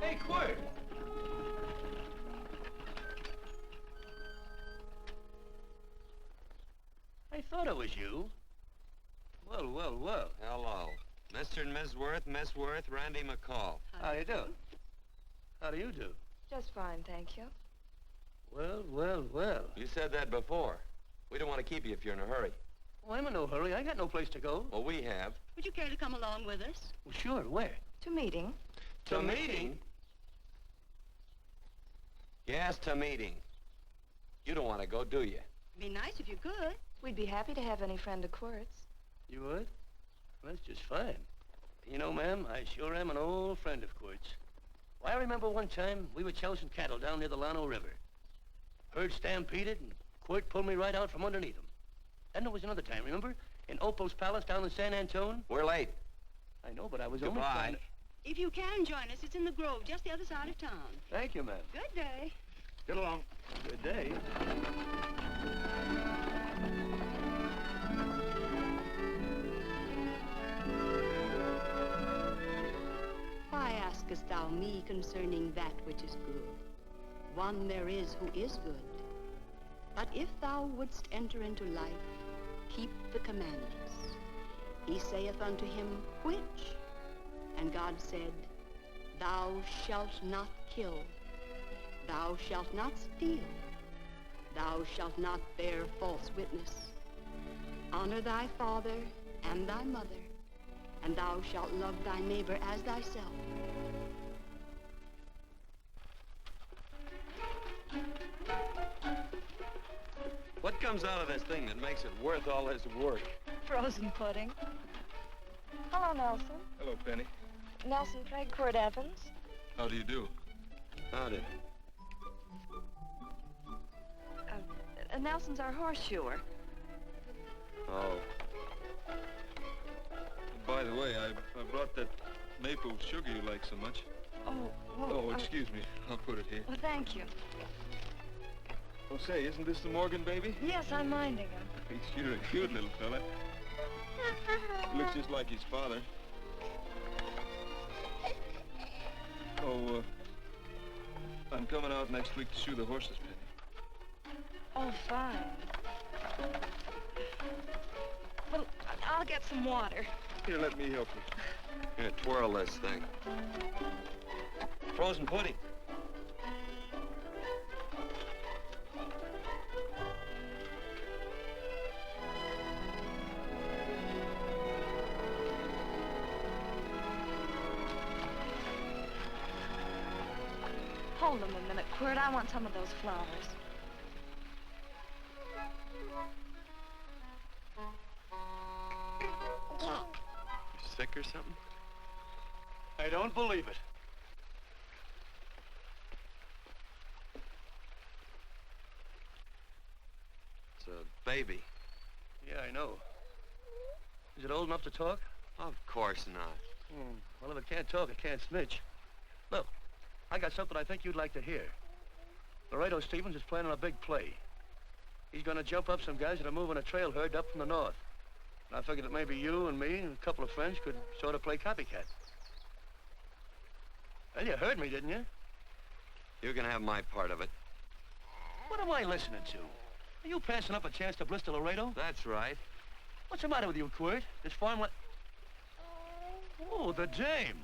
Hey, Quirt! I thought it was you. Well, well, well. Hello. Mr. and Miss Worth, Miss Worth, Randy McCall. How you do? How do you do? Just fine, thank you. Well, well, well. You said that before. We don't want to keep you if you're in a hurry. Oh, I'm in no hurry. I got no place to go. Well, we have. Would you care to come along with us? Well, sure. Where? To meeting. To meeting? Yes, to meeting. You don't want to go, do you? Be nice if you could. We'd be happy to have any friend of Quirt's. You would? Well, that's just fine. You know, ma'am, I sure am an old friend of Quirt's. Why, I remember one time we were chousing cattle down near the Llano River. Herd stampeded, and Quirt pulled me right out from underneath him. Then there was another time, remember? In Opal's Palace down in San Antone? We're late. I know, but I was Goodbye. only trying to... If you can join us, it's in the Grove, just the other side of town. Thank you, ma'am. Good day. Get along. Good day. Why askest thou me concerning that which is good? One there is who is good. But if thou wouldst enter into life, keep the commandments. He saith unto him, which? And God said, Thou shalt not kill. Thou shalt not steal. Thou shalt not bear false witness. Honor thy father and thy mother, and thou shalt love thy neighbor as thyself. What comes out of this thing that makes it worth all this work? Frozen pudding. Hello, Nelson. Hello, Penny. Nelson Craig, Quirt Evans. How do you do? Howdy. Nelson's our horseshoer. Oh. By the way, I brought that maple sugar you like so much. Oh, well... Oh, excuse me. I'll put it here. Well, thank you. Oh, say, isn't this the Morgan baby? Yes, I'm minding him. He's sure a cute little fella. He looks just like his father. Oh, I'm coming out next week to shoe the horses, Penny. Oh, fine. Well, I'll get some water. Here, let me help you. Here, twirl this thing. Frozen pudding. Hold them a minute, Quirt. I want some of those flowers. You sick or something? I don't believe it. It's a baby. Yeah, I know. Is it old enough to talk? Of course not. Well, if it can't talk, it can't snitch. Look, I got something I think you'd like to hear. Laredo Stevens is planning a big play. He's gonna jump up some guys that are moving a trail herd up from the north. And I figured that maybe you and me and a couple of friends could sort of play copycat. Well, you heard me, didn't you? You can have my part of it. What am I listening to? Are you passing up a chance to blister Laredo? That's right. What's the matter with you, Quirt? This farm Oh, the dame.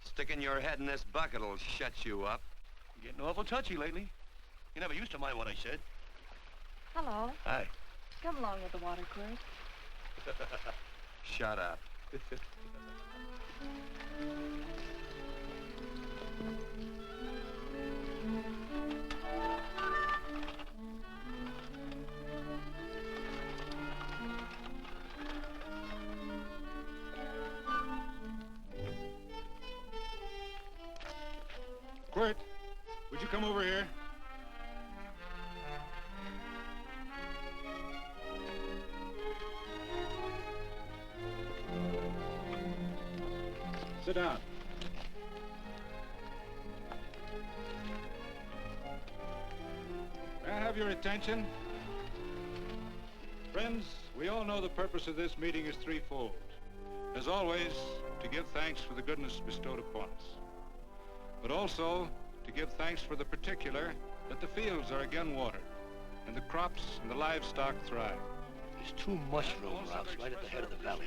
Sticking your head in this bucket will shut you up. You're getting awful touchy lately. You never used to mind what I said. Hello. Hi. Come along with the water, Quirt. Shut up. Quirt, would you come over here? Sit down. May I have your attention? Friends, we all know the purpose of this meeting is threefold. As always, to give thanks for the goodness bestowed upon us, but also to give thanks for the particular that the fields are again watered and the crops and the livestock thrive. There's two mushroom routes right at the head of the valley.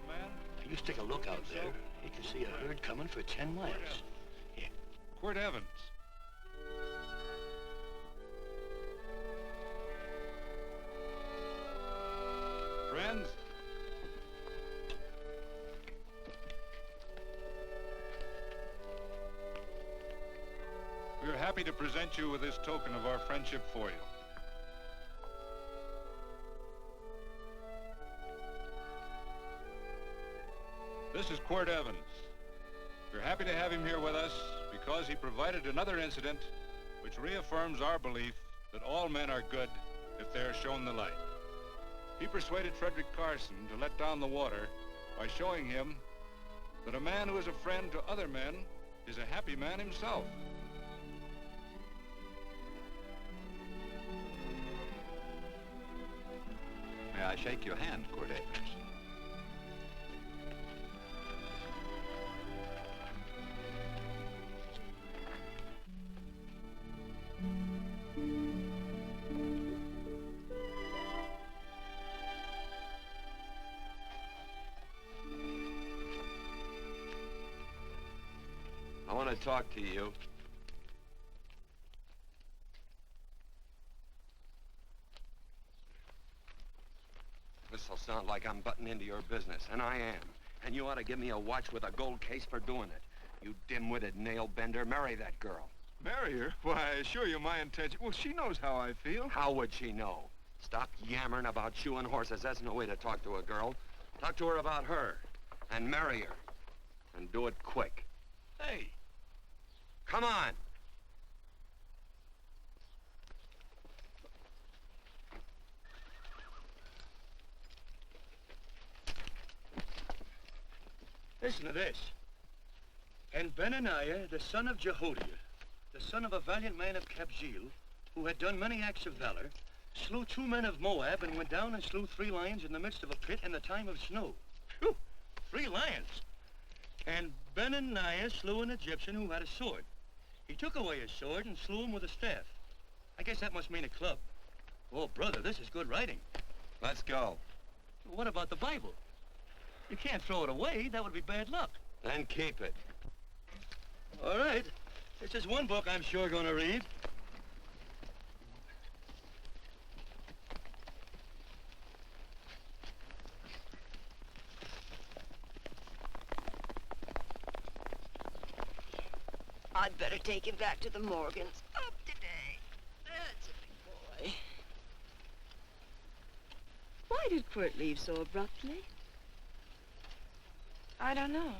Now, you stick a look out there, you can see a herd coming for 10 miles. Here. Quirt Evans. Friends, we are happy to present you with this token of our friendship for you. This is Quirt Evans. We're happy to have him here with us because he provided another incident which reaffirms our belief that all men are good if they are shown the light. He persuaded Frederick Carson to let down the water by showing him that a man who is a friend to other men is a happy man himself. May I shake your hand, Quirt Evans? I want to talk to you. This'll sound like I'm butting into your business, and I am. And you ought to give me a watch with a gold case for doing it. You dim-witted nail-bender, marry that girl. Marry her? Why, I assure you my intention... Well, she knows how I feel. How would she know? Stop yammering about shoeing horses. That's no way to talk to a girl. Talk to her about her, and marry her. And do it quick. Hey. Come on. Listen to this. And Benaniah, the son of Jehoiada, the son of a valiant man of Kabzeel, who had done many acts of valor, slew 2 men of Moab and went down and slew 3 lions in the midst of a pit in the time of snow. Whew, 3 lions. And Benaniah slew an Egyptian who had a sword. He took away his sword and slew him with a staff. I guess that must mean a club. Oh, brother, this is good writing. Let's go. What about the Bible? You can't throw it away. That would be bad luck. Then keep it. All right. This is one book I'm sure going to read. I'd better take him back to the Morgans. Up today. That's a big boy. Why did Quirt leave so abruptly? I don't know.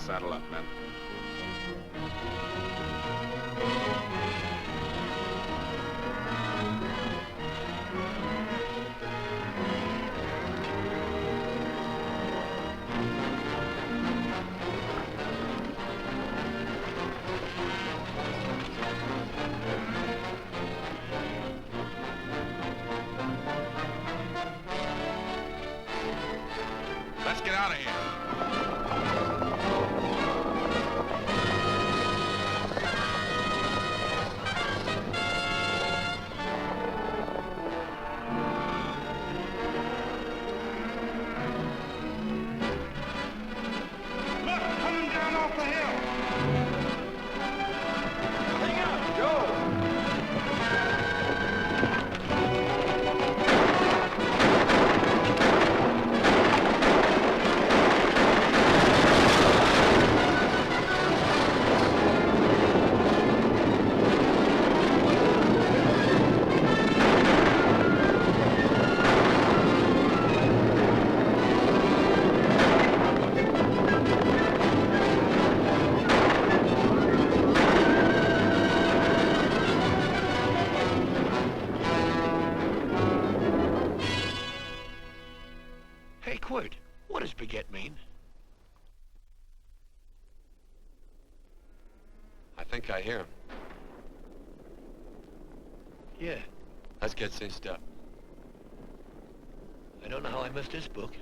Saddle up, men. Let's get out of here. Look, coming down off the hill. Hang out, Joe. Hey, Quirt, what does baguette mean? I think I hear him. Yeah, Let's get cinched up. I don't know how I missed this book.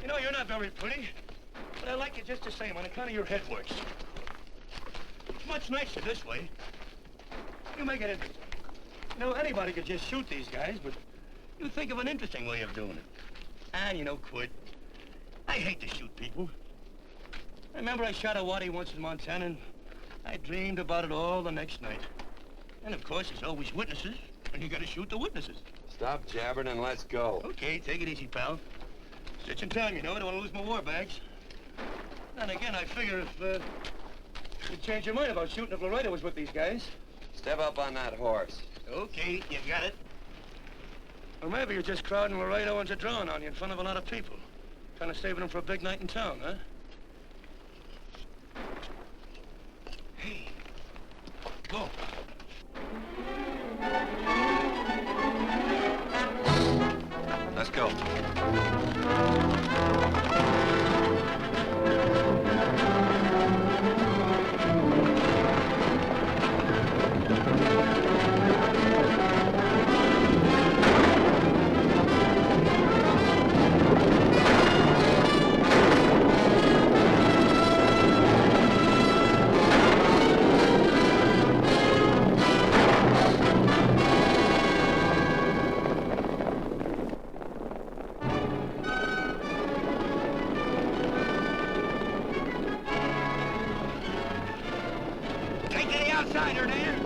You know, you're not very pretty, but I like you just the same on account of your head works. It's much nicer this way. You make it interesting. You know, anybody could just shoot these guys, but you think of an interesting way of doing it. And, you know, Quirt, I hate to shoot people. I remember I shot a waddy once in Montana, and I dreamed about it all the next night. And, of course, there's always witnesses, and you gotta shoot the witnesses. Stop jabbering and let's go. Okay, take it easy, pal. Stitching time, you know. I don't want to lose my war bags. Then again, I figure if you'd change your mind about shooting if Laredo was with these guys. Step up on that horse. Okay, you got it. Or maybe you're just crowding Laredo into drawing on you in front of a lot of people. Kind of saving them for a big night in town, huh? Hey, go. Let's go. Take to the outsider, Dan.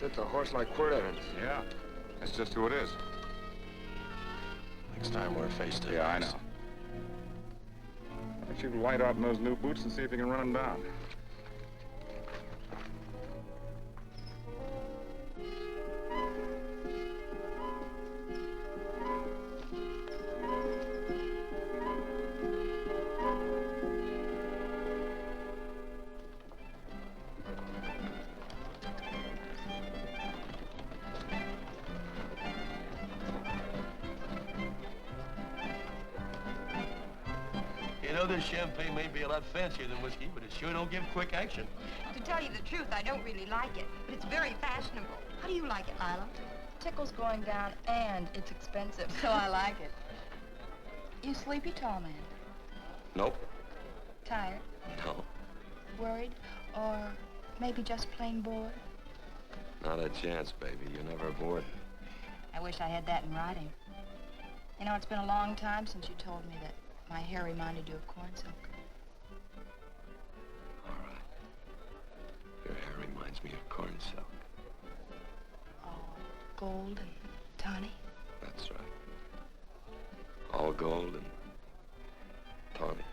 It's a horse like Quirt Evans. Yeah, that's just who it is. Next time we're face to face. Yeah, I know. don't you light out in those new boots and see if you can run him down. You know, this champagne may be a lot fancier than whiskey, but it sure don't give quick action. To tell you the truth, I don't really like it, but it's very fashionable. How do you like it, Lila? Tickle's going down, and it's expensive, so I like it. You sleepy, tall man? Nope. Tired? No. Worried? Or maybe just plain bored? Not a chance, baby. You're never bored. I wish I had that in writing. You know, it's been a long time since you told me that my hair reminded you of corn silk. All right. Your hair reminds me of corn silk. Gold and tawny. That's right. All gold and tawny.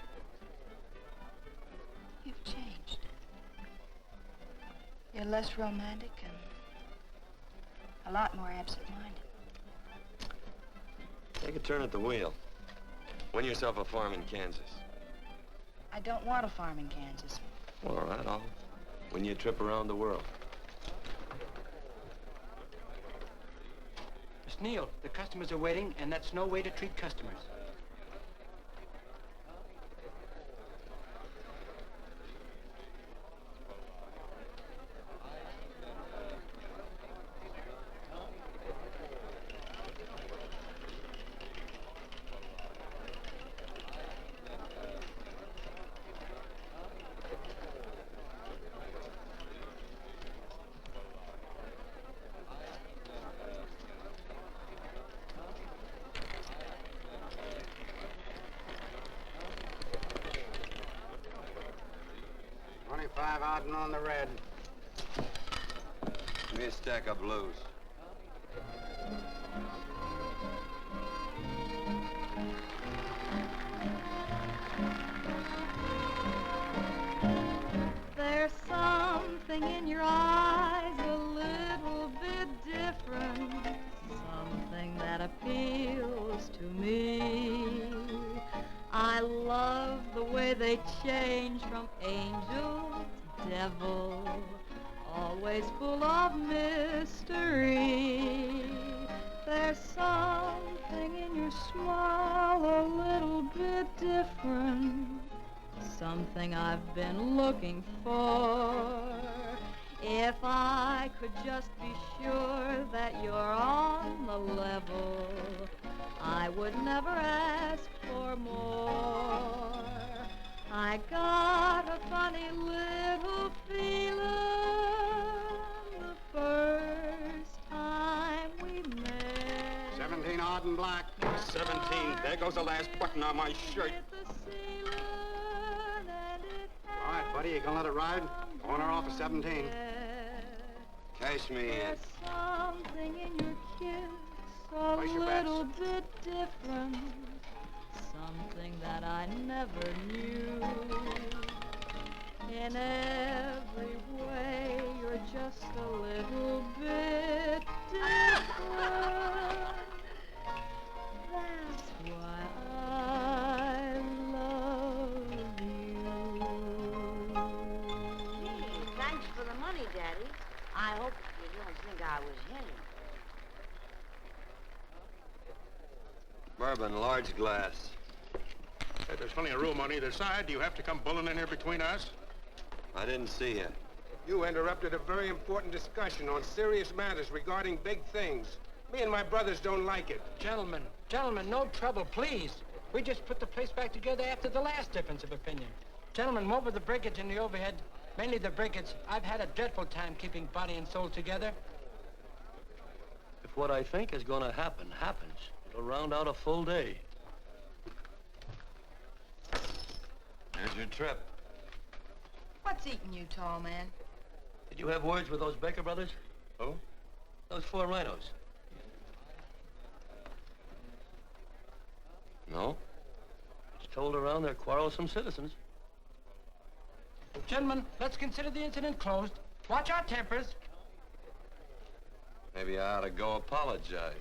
You've changed. You're less romantic and a lot more absent-minded. Take a turn at the wheel. Win yourself a farm in Kansas. I don't want a farm in Kansas. Well, all right, I'll win you a trip around the world. Miss Neal, the customers are waiting, and that's no way to treat customers. Out on the red. Give me a stack of blues. There's something in your eyes a little bit different, something that appeals to me. I love the way they change from angel to devil, always full of mystery. There's something in your smile a little bit different, something I've been looking for. If I could just be sure that you're on the level, I would never ask for more. I got a funny little feeling the first time we met. 17 odd and black. 17. There goes the last button on my shirt. All right, buddy, you gonna let it ride? On or off of 17. Cash me in. There's something in your kiss a Place your little bets. bit different, something that I never knew. In every way, you're just a little bit different. That's why I love you. Thanks for the money, Daddy. I hope you don't think I was hitting. Bourbon, large glass. Hey, there's plenty of room on either side. Do you have to come bulling in here between us? I didn't see you. You interrupted a very important discussion on serious matters regarding big things. Me and my brothers don't like it. Gentlemen, no trouble, please. We just put the place back together after the last difference of opinion. Gentlemen, what with the breakage and the overhead, mainly the breakage, I've had a dreadful time keeping body and soul together. If what I think is going to happen happens, it'll round out a full day. Here's your trip. What's eating you, tall man? Did you have words with those Baker brothers? Who? Those 4 rhinos. No? It's told around they're quarrelsome citizens. Gentlemen, let's consider the incident closed. Watch our tempers. Maybe I ought to go apologize.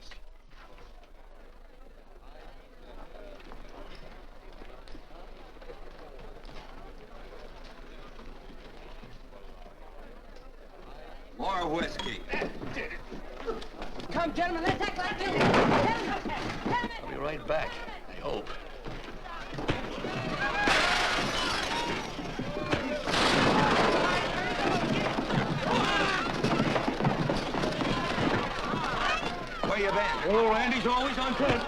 More whiskey. Come, gentlemen, let's act like this. I'll be right back, I hope. Where you been? Oh, Randy's always on foot.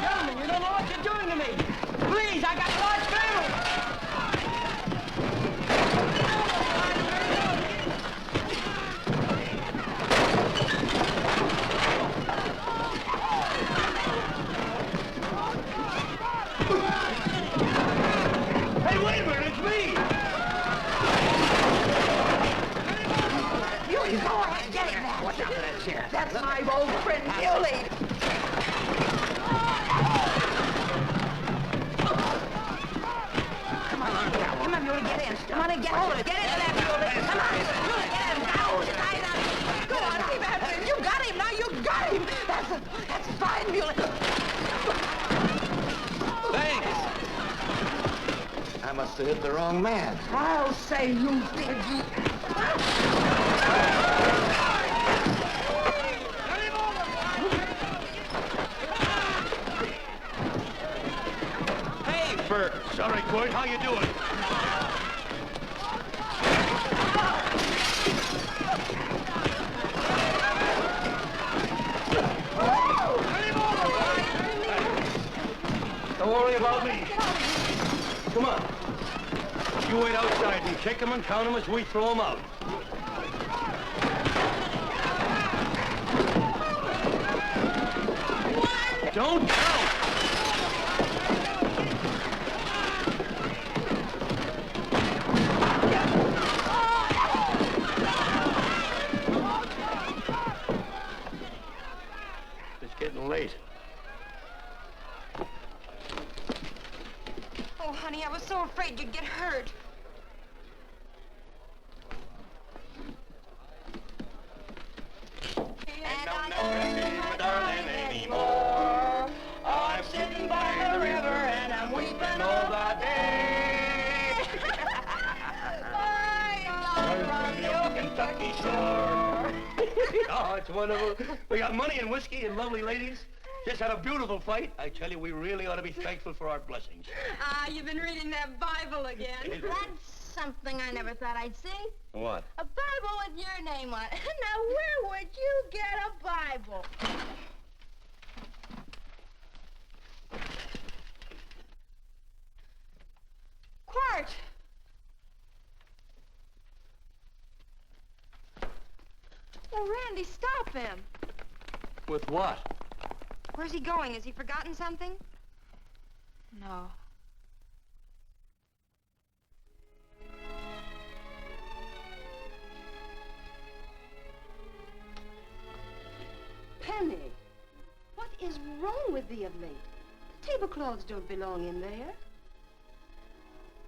Gentlemen, you don't know what you're doing to me. Please, I got a large family. Hey, wait a minute, it's me! You go ahead, get him now. Watch out for that chair. That's my old friend, Muley. Come on, Muley, get in. Come on and get hold of it. Get into that, Muley. Come on, Muley, get him. Now, tie up. Go on, keep after him. You got him, now you got him. That's fine, Muley. Thanks. I must have hit the wrong man. I'll say you did, you. Hey, Bert. Sorry, Court. How you doing? Don't worry about me. Come on. You wait outside and kick them and count them as we throw them out. Don't count! It's getting late. Oh, honey, I was so afraid you'd get hurt. And I'll never see my darling anymore. I'm sitting by the river and I'm weeping all the day. From the old Kentucky shore. Oh, it's wonderful. We got money and whiskey and lovely ladies. Just had a beautiful fight. I tell you, we really ought to be thankful for our blessings. Ah, you've been reading that Bible again. That's something I never thought I'd see. What? A Bible with your name on it. Now, where would you get a Bible? Quart! Oh, Randy, stop him. With what? Where's he going? Has he forgotten something? No. Penny, what is wrong with thee of late? Tablecloths don't belong in there.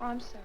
Oh, I'm sorry.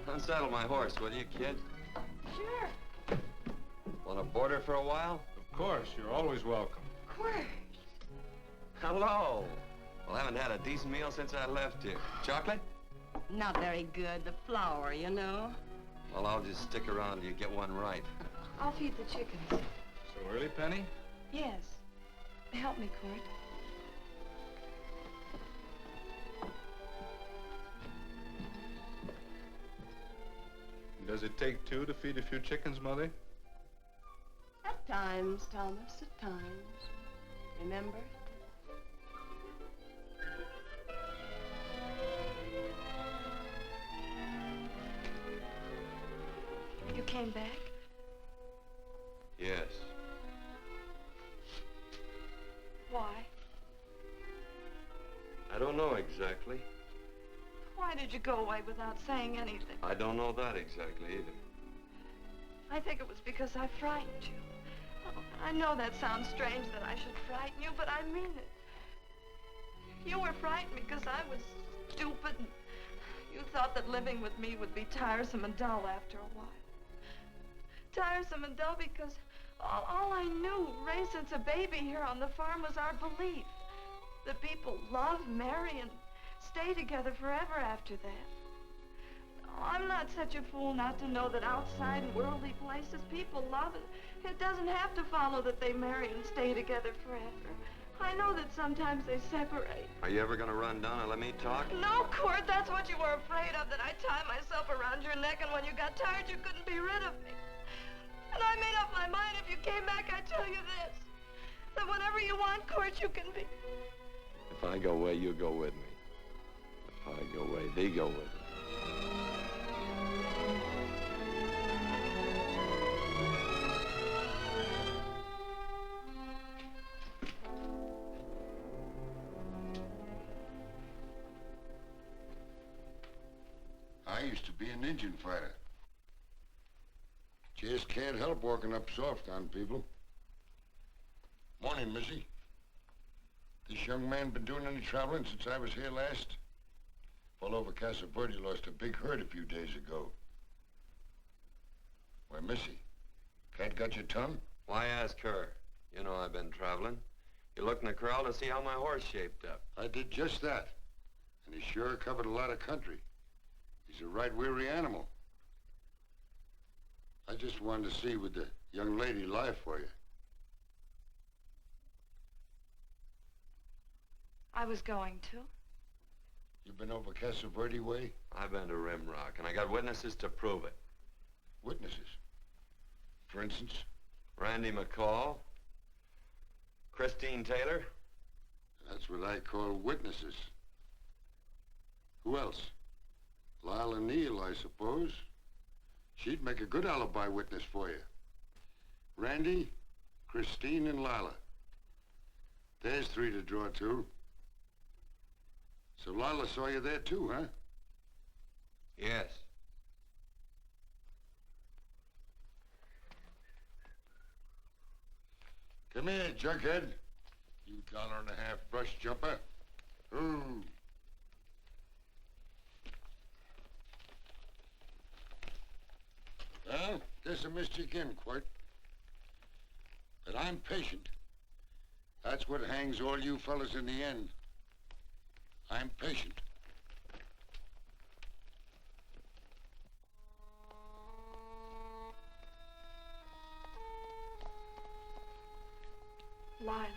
Unsaddle my horse, will you, kid? Sure. Want to board her for a while? Of course, you're always welcome. Quart. Hello. Well, I haven't had a decent meal since I left here. Chocolate? Not very good. The flour, you know. Well, I'll just stick around till you get one right. I'll feed the chickens. So early, Penny? Yes. Help me, Quart. Does it take two to feed a few chickens, Mother? At times, Thomas, at times. Remember? You came back? Yes. Why? I don't know exactly. Why did you go away without saying anything? I don't know that exactly either. I think it was because I frightened you. Oh, I know that sounds strange that I should frighten you, but I mean it. You were frightened because I was stupid, and you thought that living with me would be tiresome and dull after a while. Tiresome and dull because all I knew, raised since a baby here on the farm, was our belief that people love, marry, and stay together forever after that. Oh, I'm not such a fool not to know that outside in worldly places people love, and it doesn't have to follow that they marry and stay together forever. I know that sometimes they separate. Are you ever going to run down and let me talk? No, Court, that's what you were afraid of, that I'd tie myself around your neck, and when you got tired, you couldn't be rid of me. And I made up my mind, if you came back, I'd tell you this, that whenever you want, Court, you can be. If I go away, you go with me. If I go away, they go with me. I used to be an Indian fighter. Just can't help walking up soft on people. Morning, Missy. This young man been doing any traveling since I was here last? Fellow over Casa Verde lost a big herd a few days ago. Why, Missy, cat got your tongue? Why ask her? You know I've been traveling. You looked in the corral to see how my horse shaped up. I did just that. And he sure covered a lot of country. He's a right weary animal. I just wanted to see would the young lady lie for you. I was going to. You been over Casa Verde way? I've been to Rimrock, and I got witnesses to prove it. Witnesses? For instance? Randy McCall, Christine Taylor. That's what I call witnesses. Who else? Lila Neal, I suppose. She'd make a good alibi witness for you. Randy, Christine, and Lila. There's three to draw to. So Lila saw you there too, huh? Yes. Come here, junkhead. You $1.50 brush jumper. Ooh. Well, guess I missed you again, Quirt. But I'm patient. That's what hangs all you fellas in the end. I'm patient. Lila.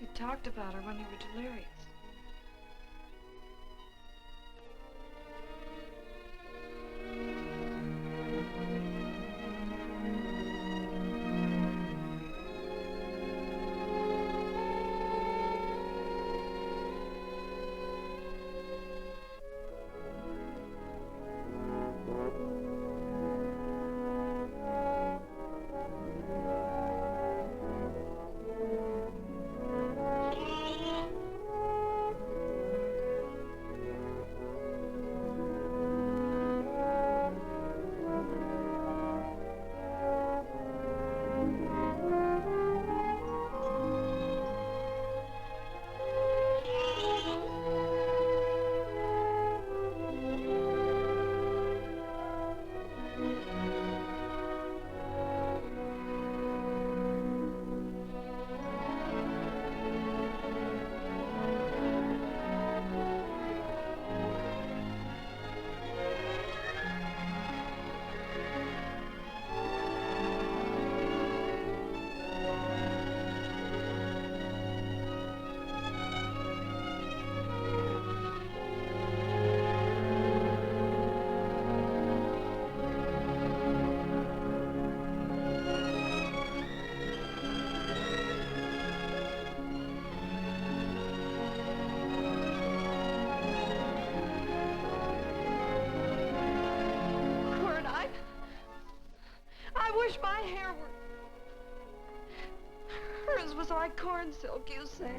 You talked about her when you were delirious. hair were... Hers was like corn silk, you said.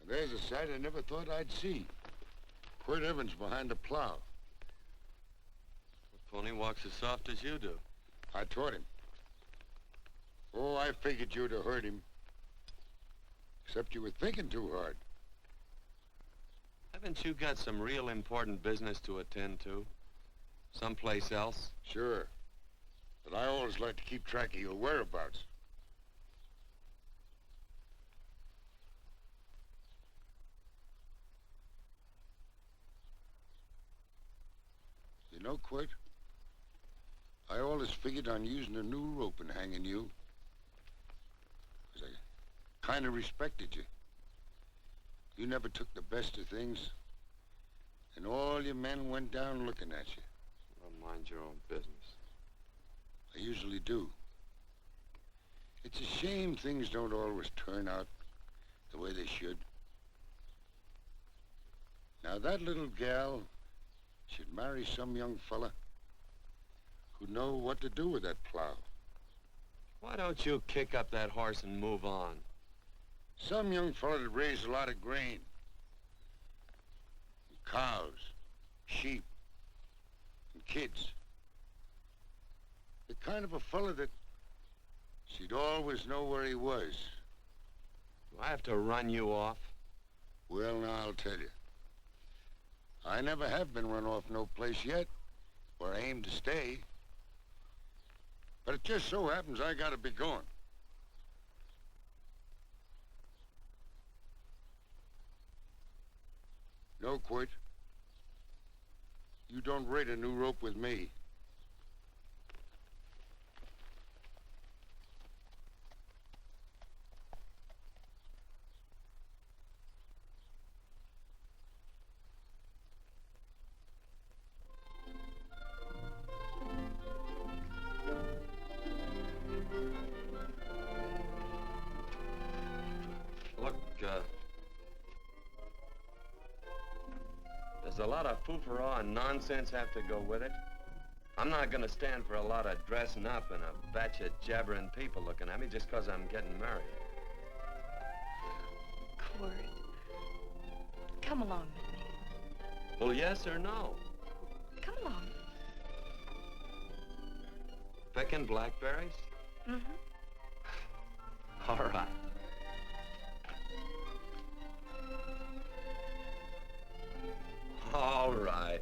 There's a sight I never thought I'd see. Quirt Evans behind the plow. The pony walks as soft as you do. I taught him. Oh, I figured you'd have heard him. Except you were thinking too hard. Haven't you got some real important business to attend to? Someplace else? Sure. But I always like to keep track of your whereabouts. You know, Quirt, I always figured on using a new rope and hanging you. 'Cause I kind of respected you. You never took the best of things, and all your men went down looking at you. Well, mind your own business. I usually do. It's a shame things don't always turn out the way they should. Now, that little gal should marry some young fella who'd know what to do with that plow. Why don't you kick up that horse and move on? Some young fella that raised a lot of grain. And cows, sheep, and kids. The kind of a fella that she'd always know where he was. Do I have to run you off? Well, now, I'll tell you. I never have been run off no place yet, where I aim to stay. But it just so happens I gotta be going. No, Quirt. You don't raid a new rope with me. Look, there's a lot of foo-for-all and nonsense have to go with it. I'm not gonna stand for a lot of dressing up and a batch of jabbering people looking at me just 'cause I'm getting married. Quirt, come along with me. Well, yes or no? Come along. Picking blackberries? Mm-hmm. All right. All right.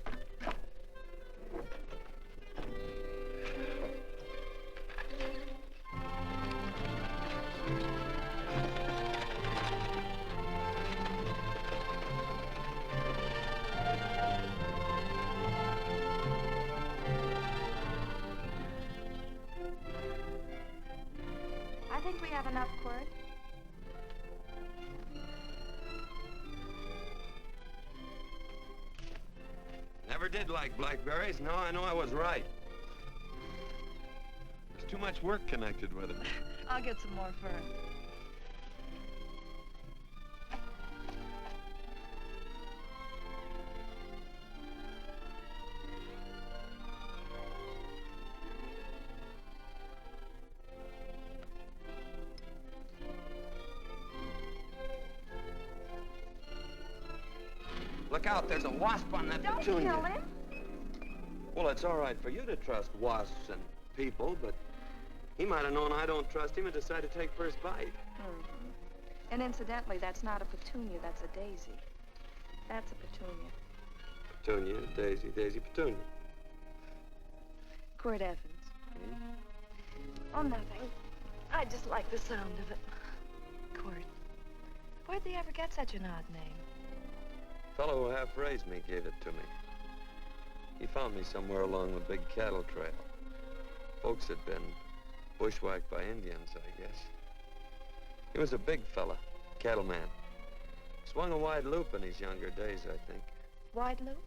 I think we have enough, Quirt. Never did like blackberries. Now I know I was right. There's too much work connected with it. I'll get some more fern. Look out, there's a wasp on that Don't petunia. kill him. Well, it's all right for you to trust wasps and people, but he might have known I don't trust him and decided to take first bite. Mm-hmm. And incidentally, that's not a petunia, that's a daisy. That's a petunia. Petunia, daisy, daisy, petunia. Quirt Evans. Oh, nothing. I just like the sound of it. Quirt. Where'd they ever get such an odd name? The fellow who half raised me gave it to me. He found me somewhere along the big cattle trail. Folks had been bushwhacked by Indians, I guess. He was a big fella, Cattleman. Swung a wide loop in his younger days, I think. Wide loop?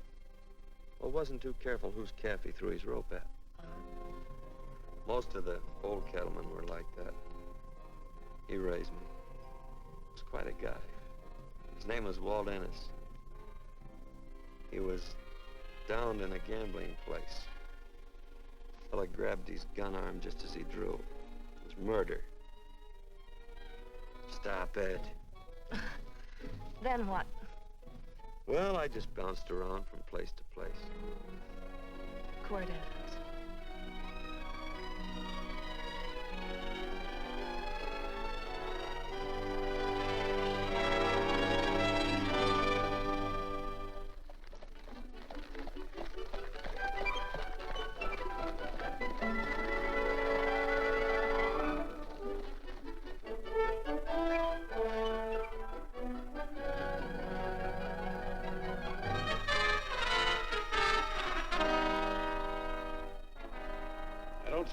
Well, wasn't too careful whose calf he threw his rope at. Most of the old cattlemen were like that. He raised me. Was quite a guy. His name was Walt Ennis. He was downed in a gambling place. A fella grabbed his gun arm just as he drew. It was murder. Stop it. Then what? Well, I just bounced around from place to place. Cord Evans.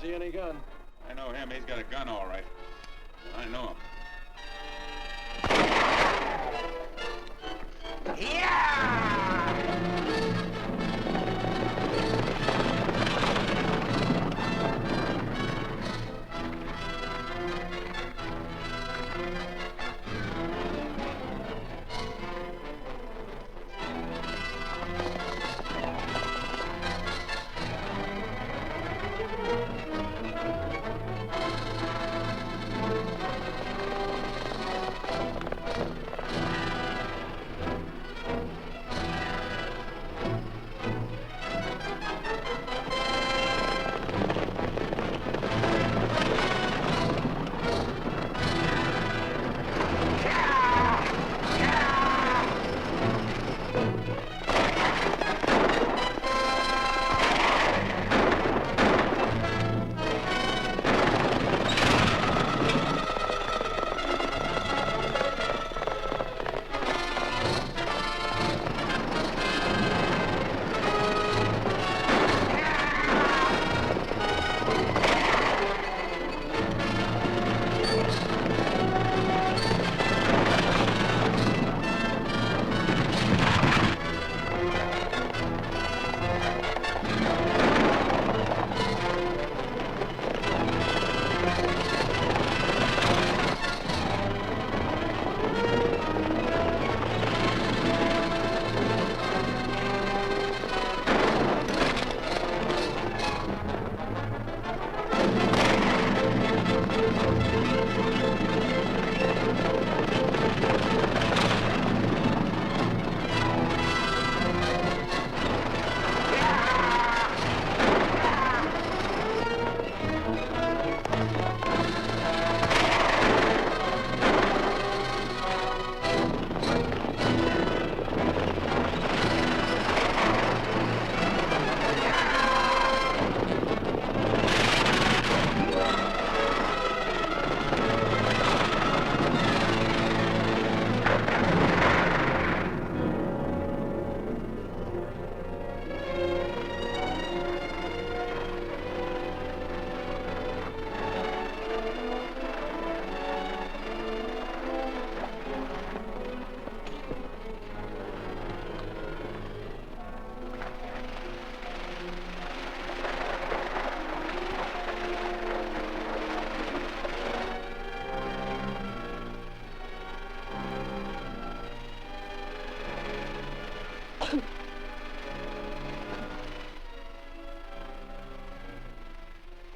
See any gun? I know him. He's got a gun, all right. I know him.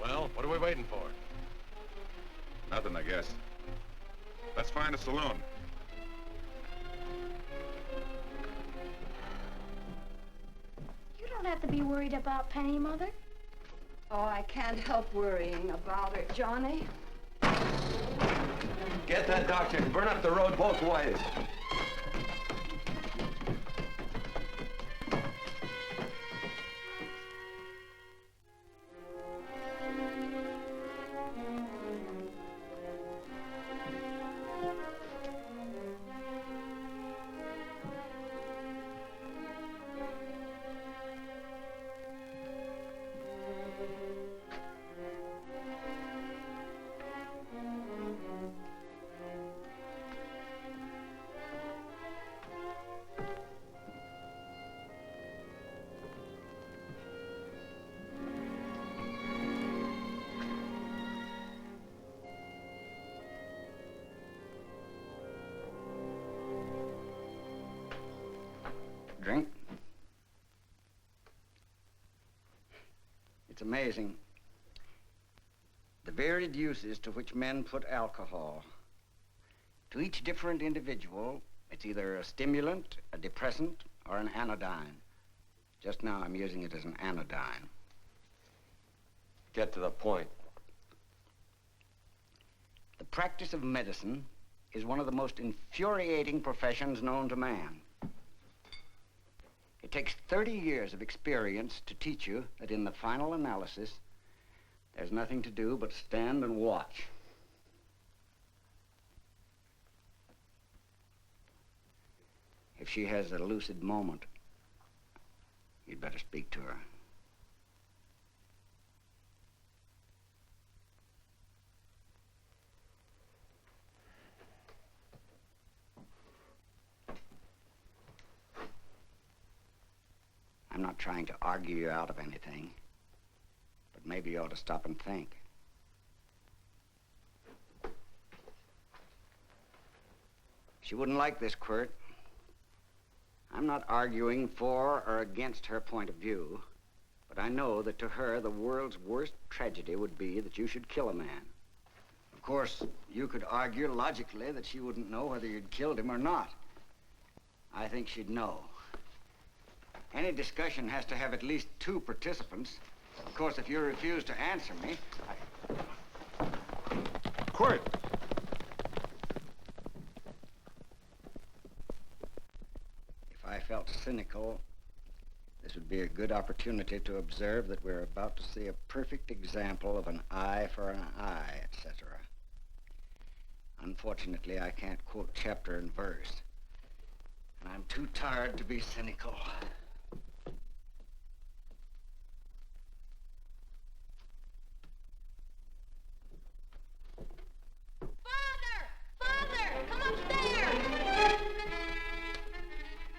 Well, what are we waiting for? Nothing, I guess. Let's find a saloon. You don't have to be worried about Penny, Mother. Oh, I can't help worrying about her, Johnny. Get that doctor and burn up the road both ways. It's amazing. The varied uses to which men put alcohol. To each different individual, it's either a stimulant, a depressant, or an anodyne. Just now, I'm using it as an anodyne. Get to the point. The practice of medicine is one of the most infuriating professions known to man. It takes 30 years of experience to teach you that in the final analysis, there's nothing to do but stand and watch. If she has a lucid moment, you'd better speak to her. I'm not trying to argue you out of anything, but maybe you ought to stop and think. She wouldn't like this, Quirt. I'm not arguing for or against her point of view, but I know that to her, the world's worst tragedy would be that you should kill a man. Of course, you could argue logically that she wouldn't know whether you'd killed him or not. I think she'd know. Any discussion has to have at least 2 participants. Of course, if you refuse to answer me, Quirt! If I felt cynical, this would be a good opportunity to observe that we're about to see a perfect example of an eye for an eye, etc. Unfortunately, I can't quote chapter and verse, and I'm too tired to be cynical.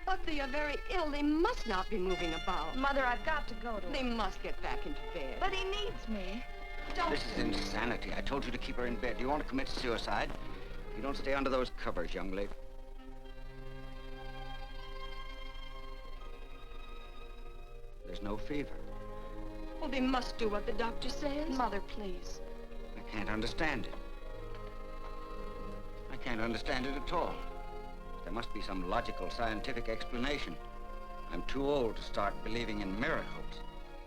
But they are very ill. They must not be moving about. Mother, I've got to go to They him. must get back into bed. But he needs me. Don't... This is insanity. I told you to keep her in bed. Do you want to commit suicide? You don't stay under those covers, young lady. There's no fever. Well, they must do what the doctor says. Mother, please. I can't understand it. I can't understand it at all. There must be some logical, scientific explanation. I'm too old to start believing in miracles.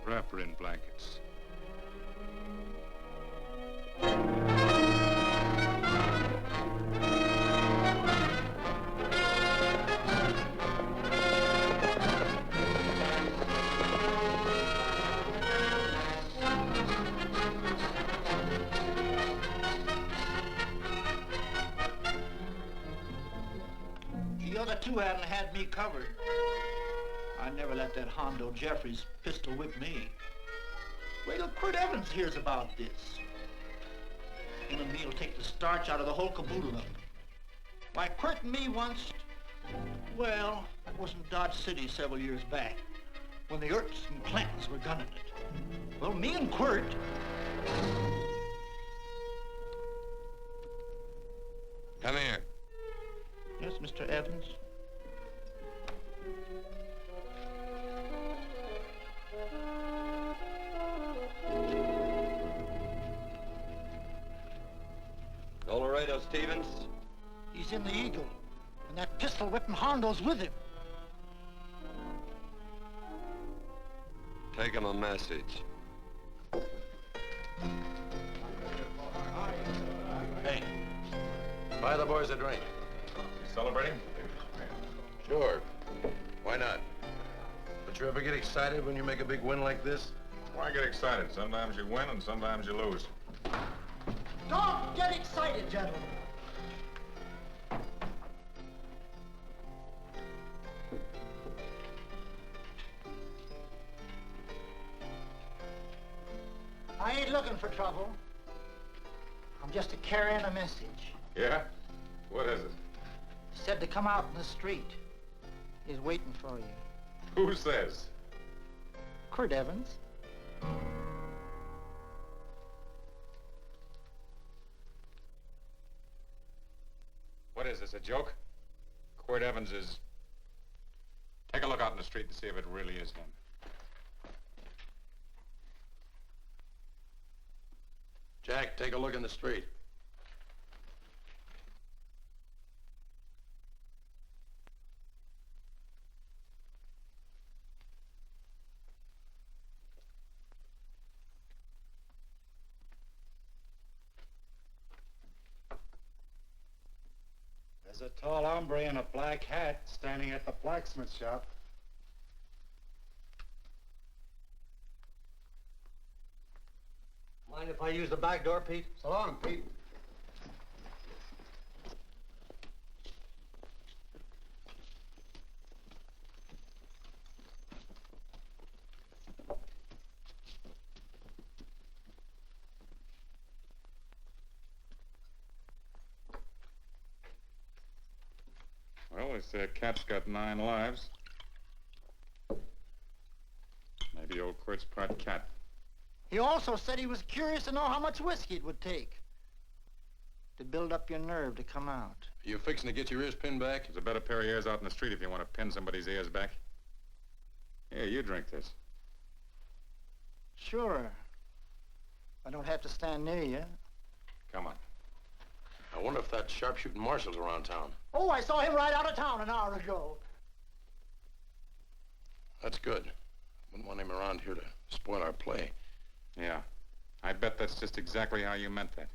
Wrap her in blankets. The other 2 hadn't had me covered. I never let that Hondo Jeffries pistol whip me. Wait till Quirt Evans hears about this. Him and me'll take the starch out of the whole caboodle of it. Why, Quirt and me once, well, that was in Dodge City several years back, when the Earps and Clantons were gunning it. Well, me and Quirt... Come here. Yes, Mr. Evans? Laredo Stevens? He's in the Eagle, and that pistol-whipping Hondo's with him. Take him a message. Hey, buy the boys a drink. You celebrating? Sure. Why not? But you ever get excited when you make a big win like this? Why get excited? Sometimes you win and sometimes you lose. Don't get excited, gentlemen. I ain't looking for trouble. I'm just carrying a message. Yeah? What is it? He said to come out in the street. He's waiting for you. Who says? Quirt Evans. What is this, a joke? Quirt Evans is... Take a look out in the street and see if it really is him. Jack, take a look in the street. There's a tall hombre in a black hat standing at the blacksmith shop. Mind if I use the back door, Pete? So long, Pete. Well, they say a cat's got 9 lives. Maybe old Quirt's part cat. He also said he was curious to know how much whiskey it would take to build up your nerve to come out. Are you fixing to get your ears pinned back? There's a better pair of ears out in the street if you want to pin somebody's ears back. Here, you drink this. Sure. I don't have to stand near you. Come on. I wonder if that sharpshooting marshal's around town. Oh, I saw him ride out of town an hour ago. That's good. Wouldn't want him around here to spoil our play. Yeah. I bet that's just exactly how you meant that.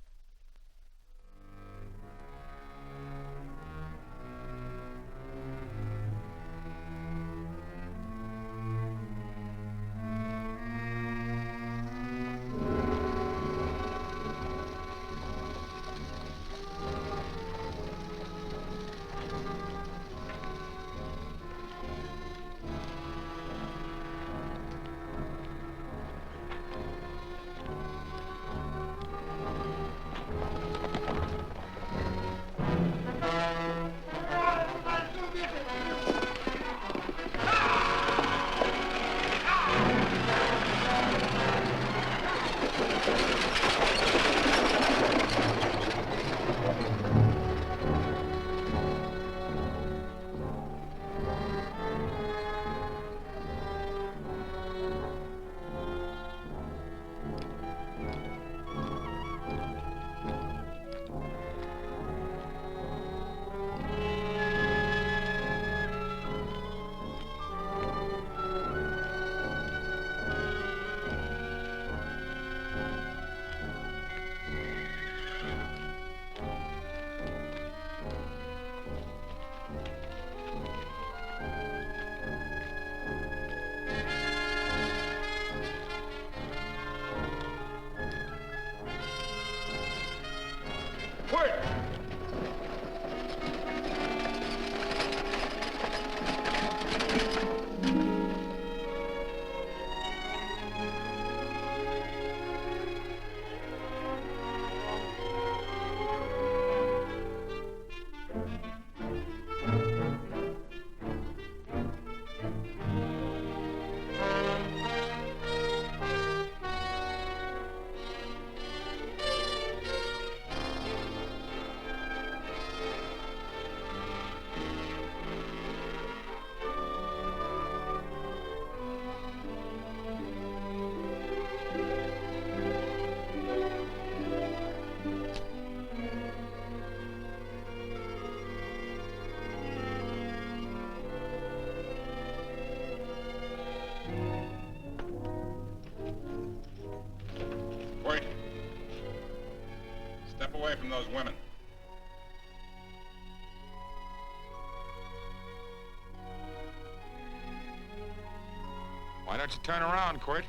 Step away from those women. Why don't you turn around, Quirt?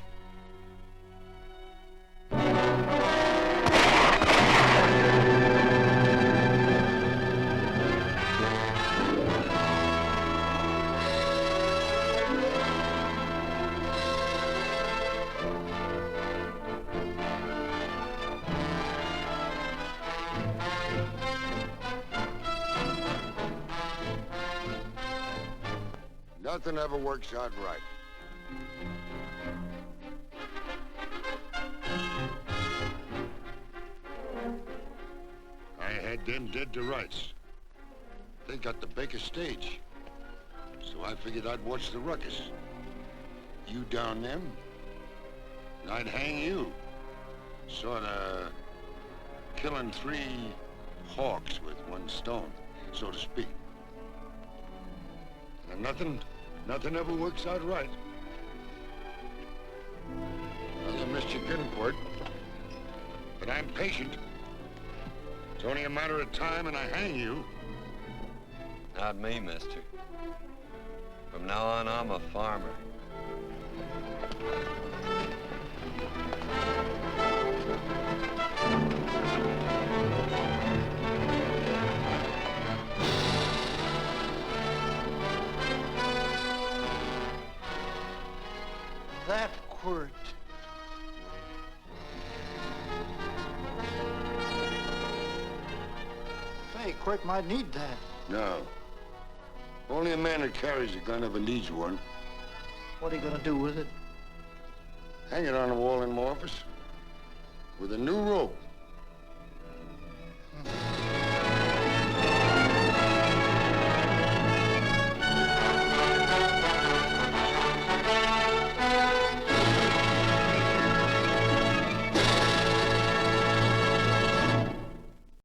Nothing ever works out right. I had them dead to rights. They got the Baker stage. So I figured I'd watch the ruckus. You down them, and I'd hang you. Sorta killing 3 hawks with 1 stone, so to speak. And nothing ever works out right. Well, you missed your getting for it. But I'm patient. It's only a matter of time and I hang you. Not me, mister. From now on, I'm a farmer. That quirt. Say, Quirt might need that. No. Only a man who carries a gun ever needs one. What are you gonna do with it? Hang it on the wall in my office with a new rope.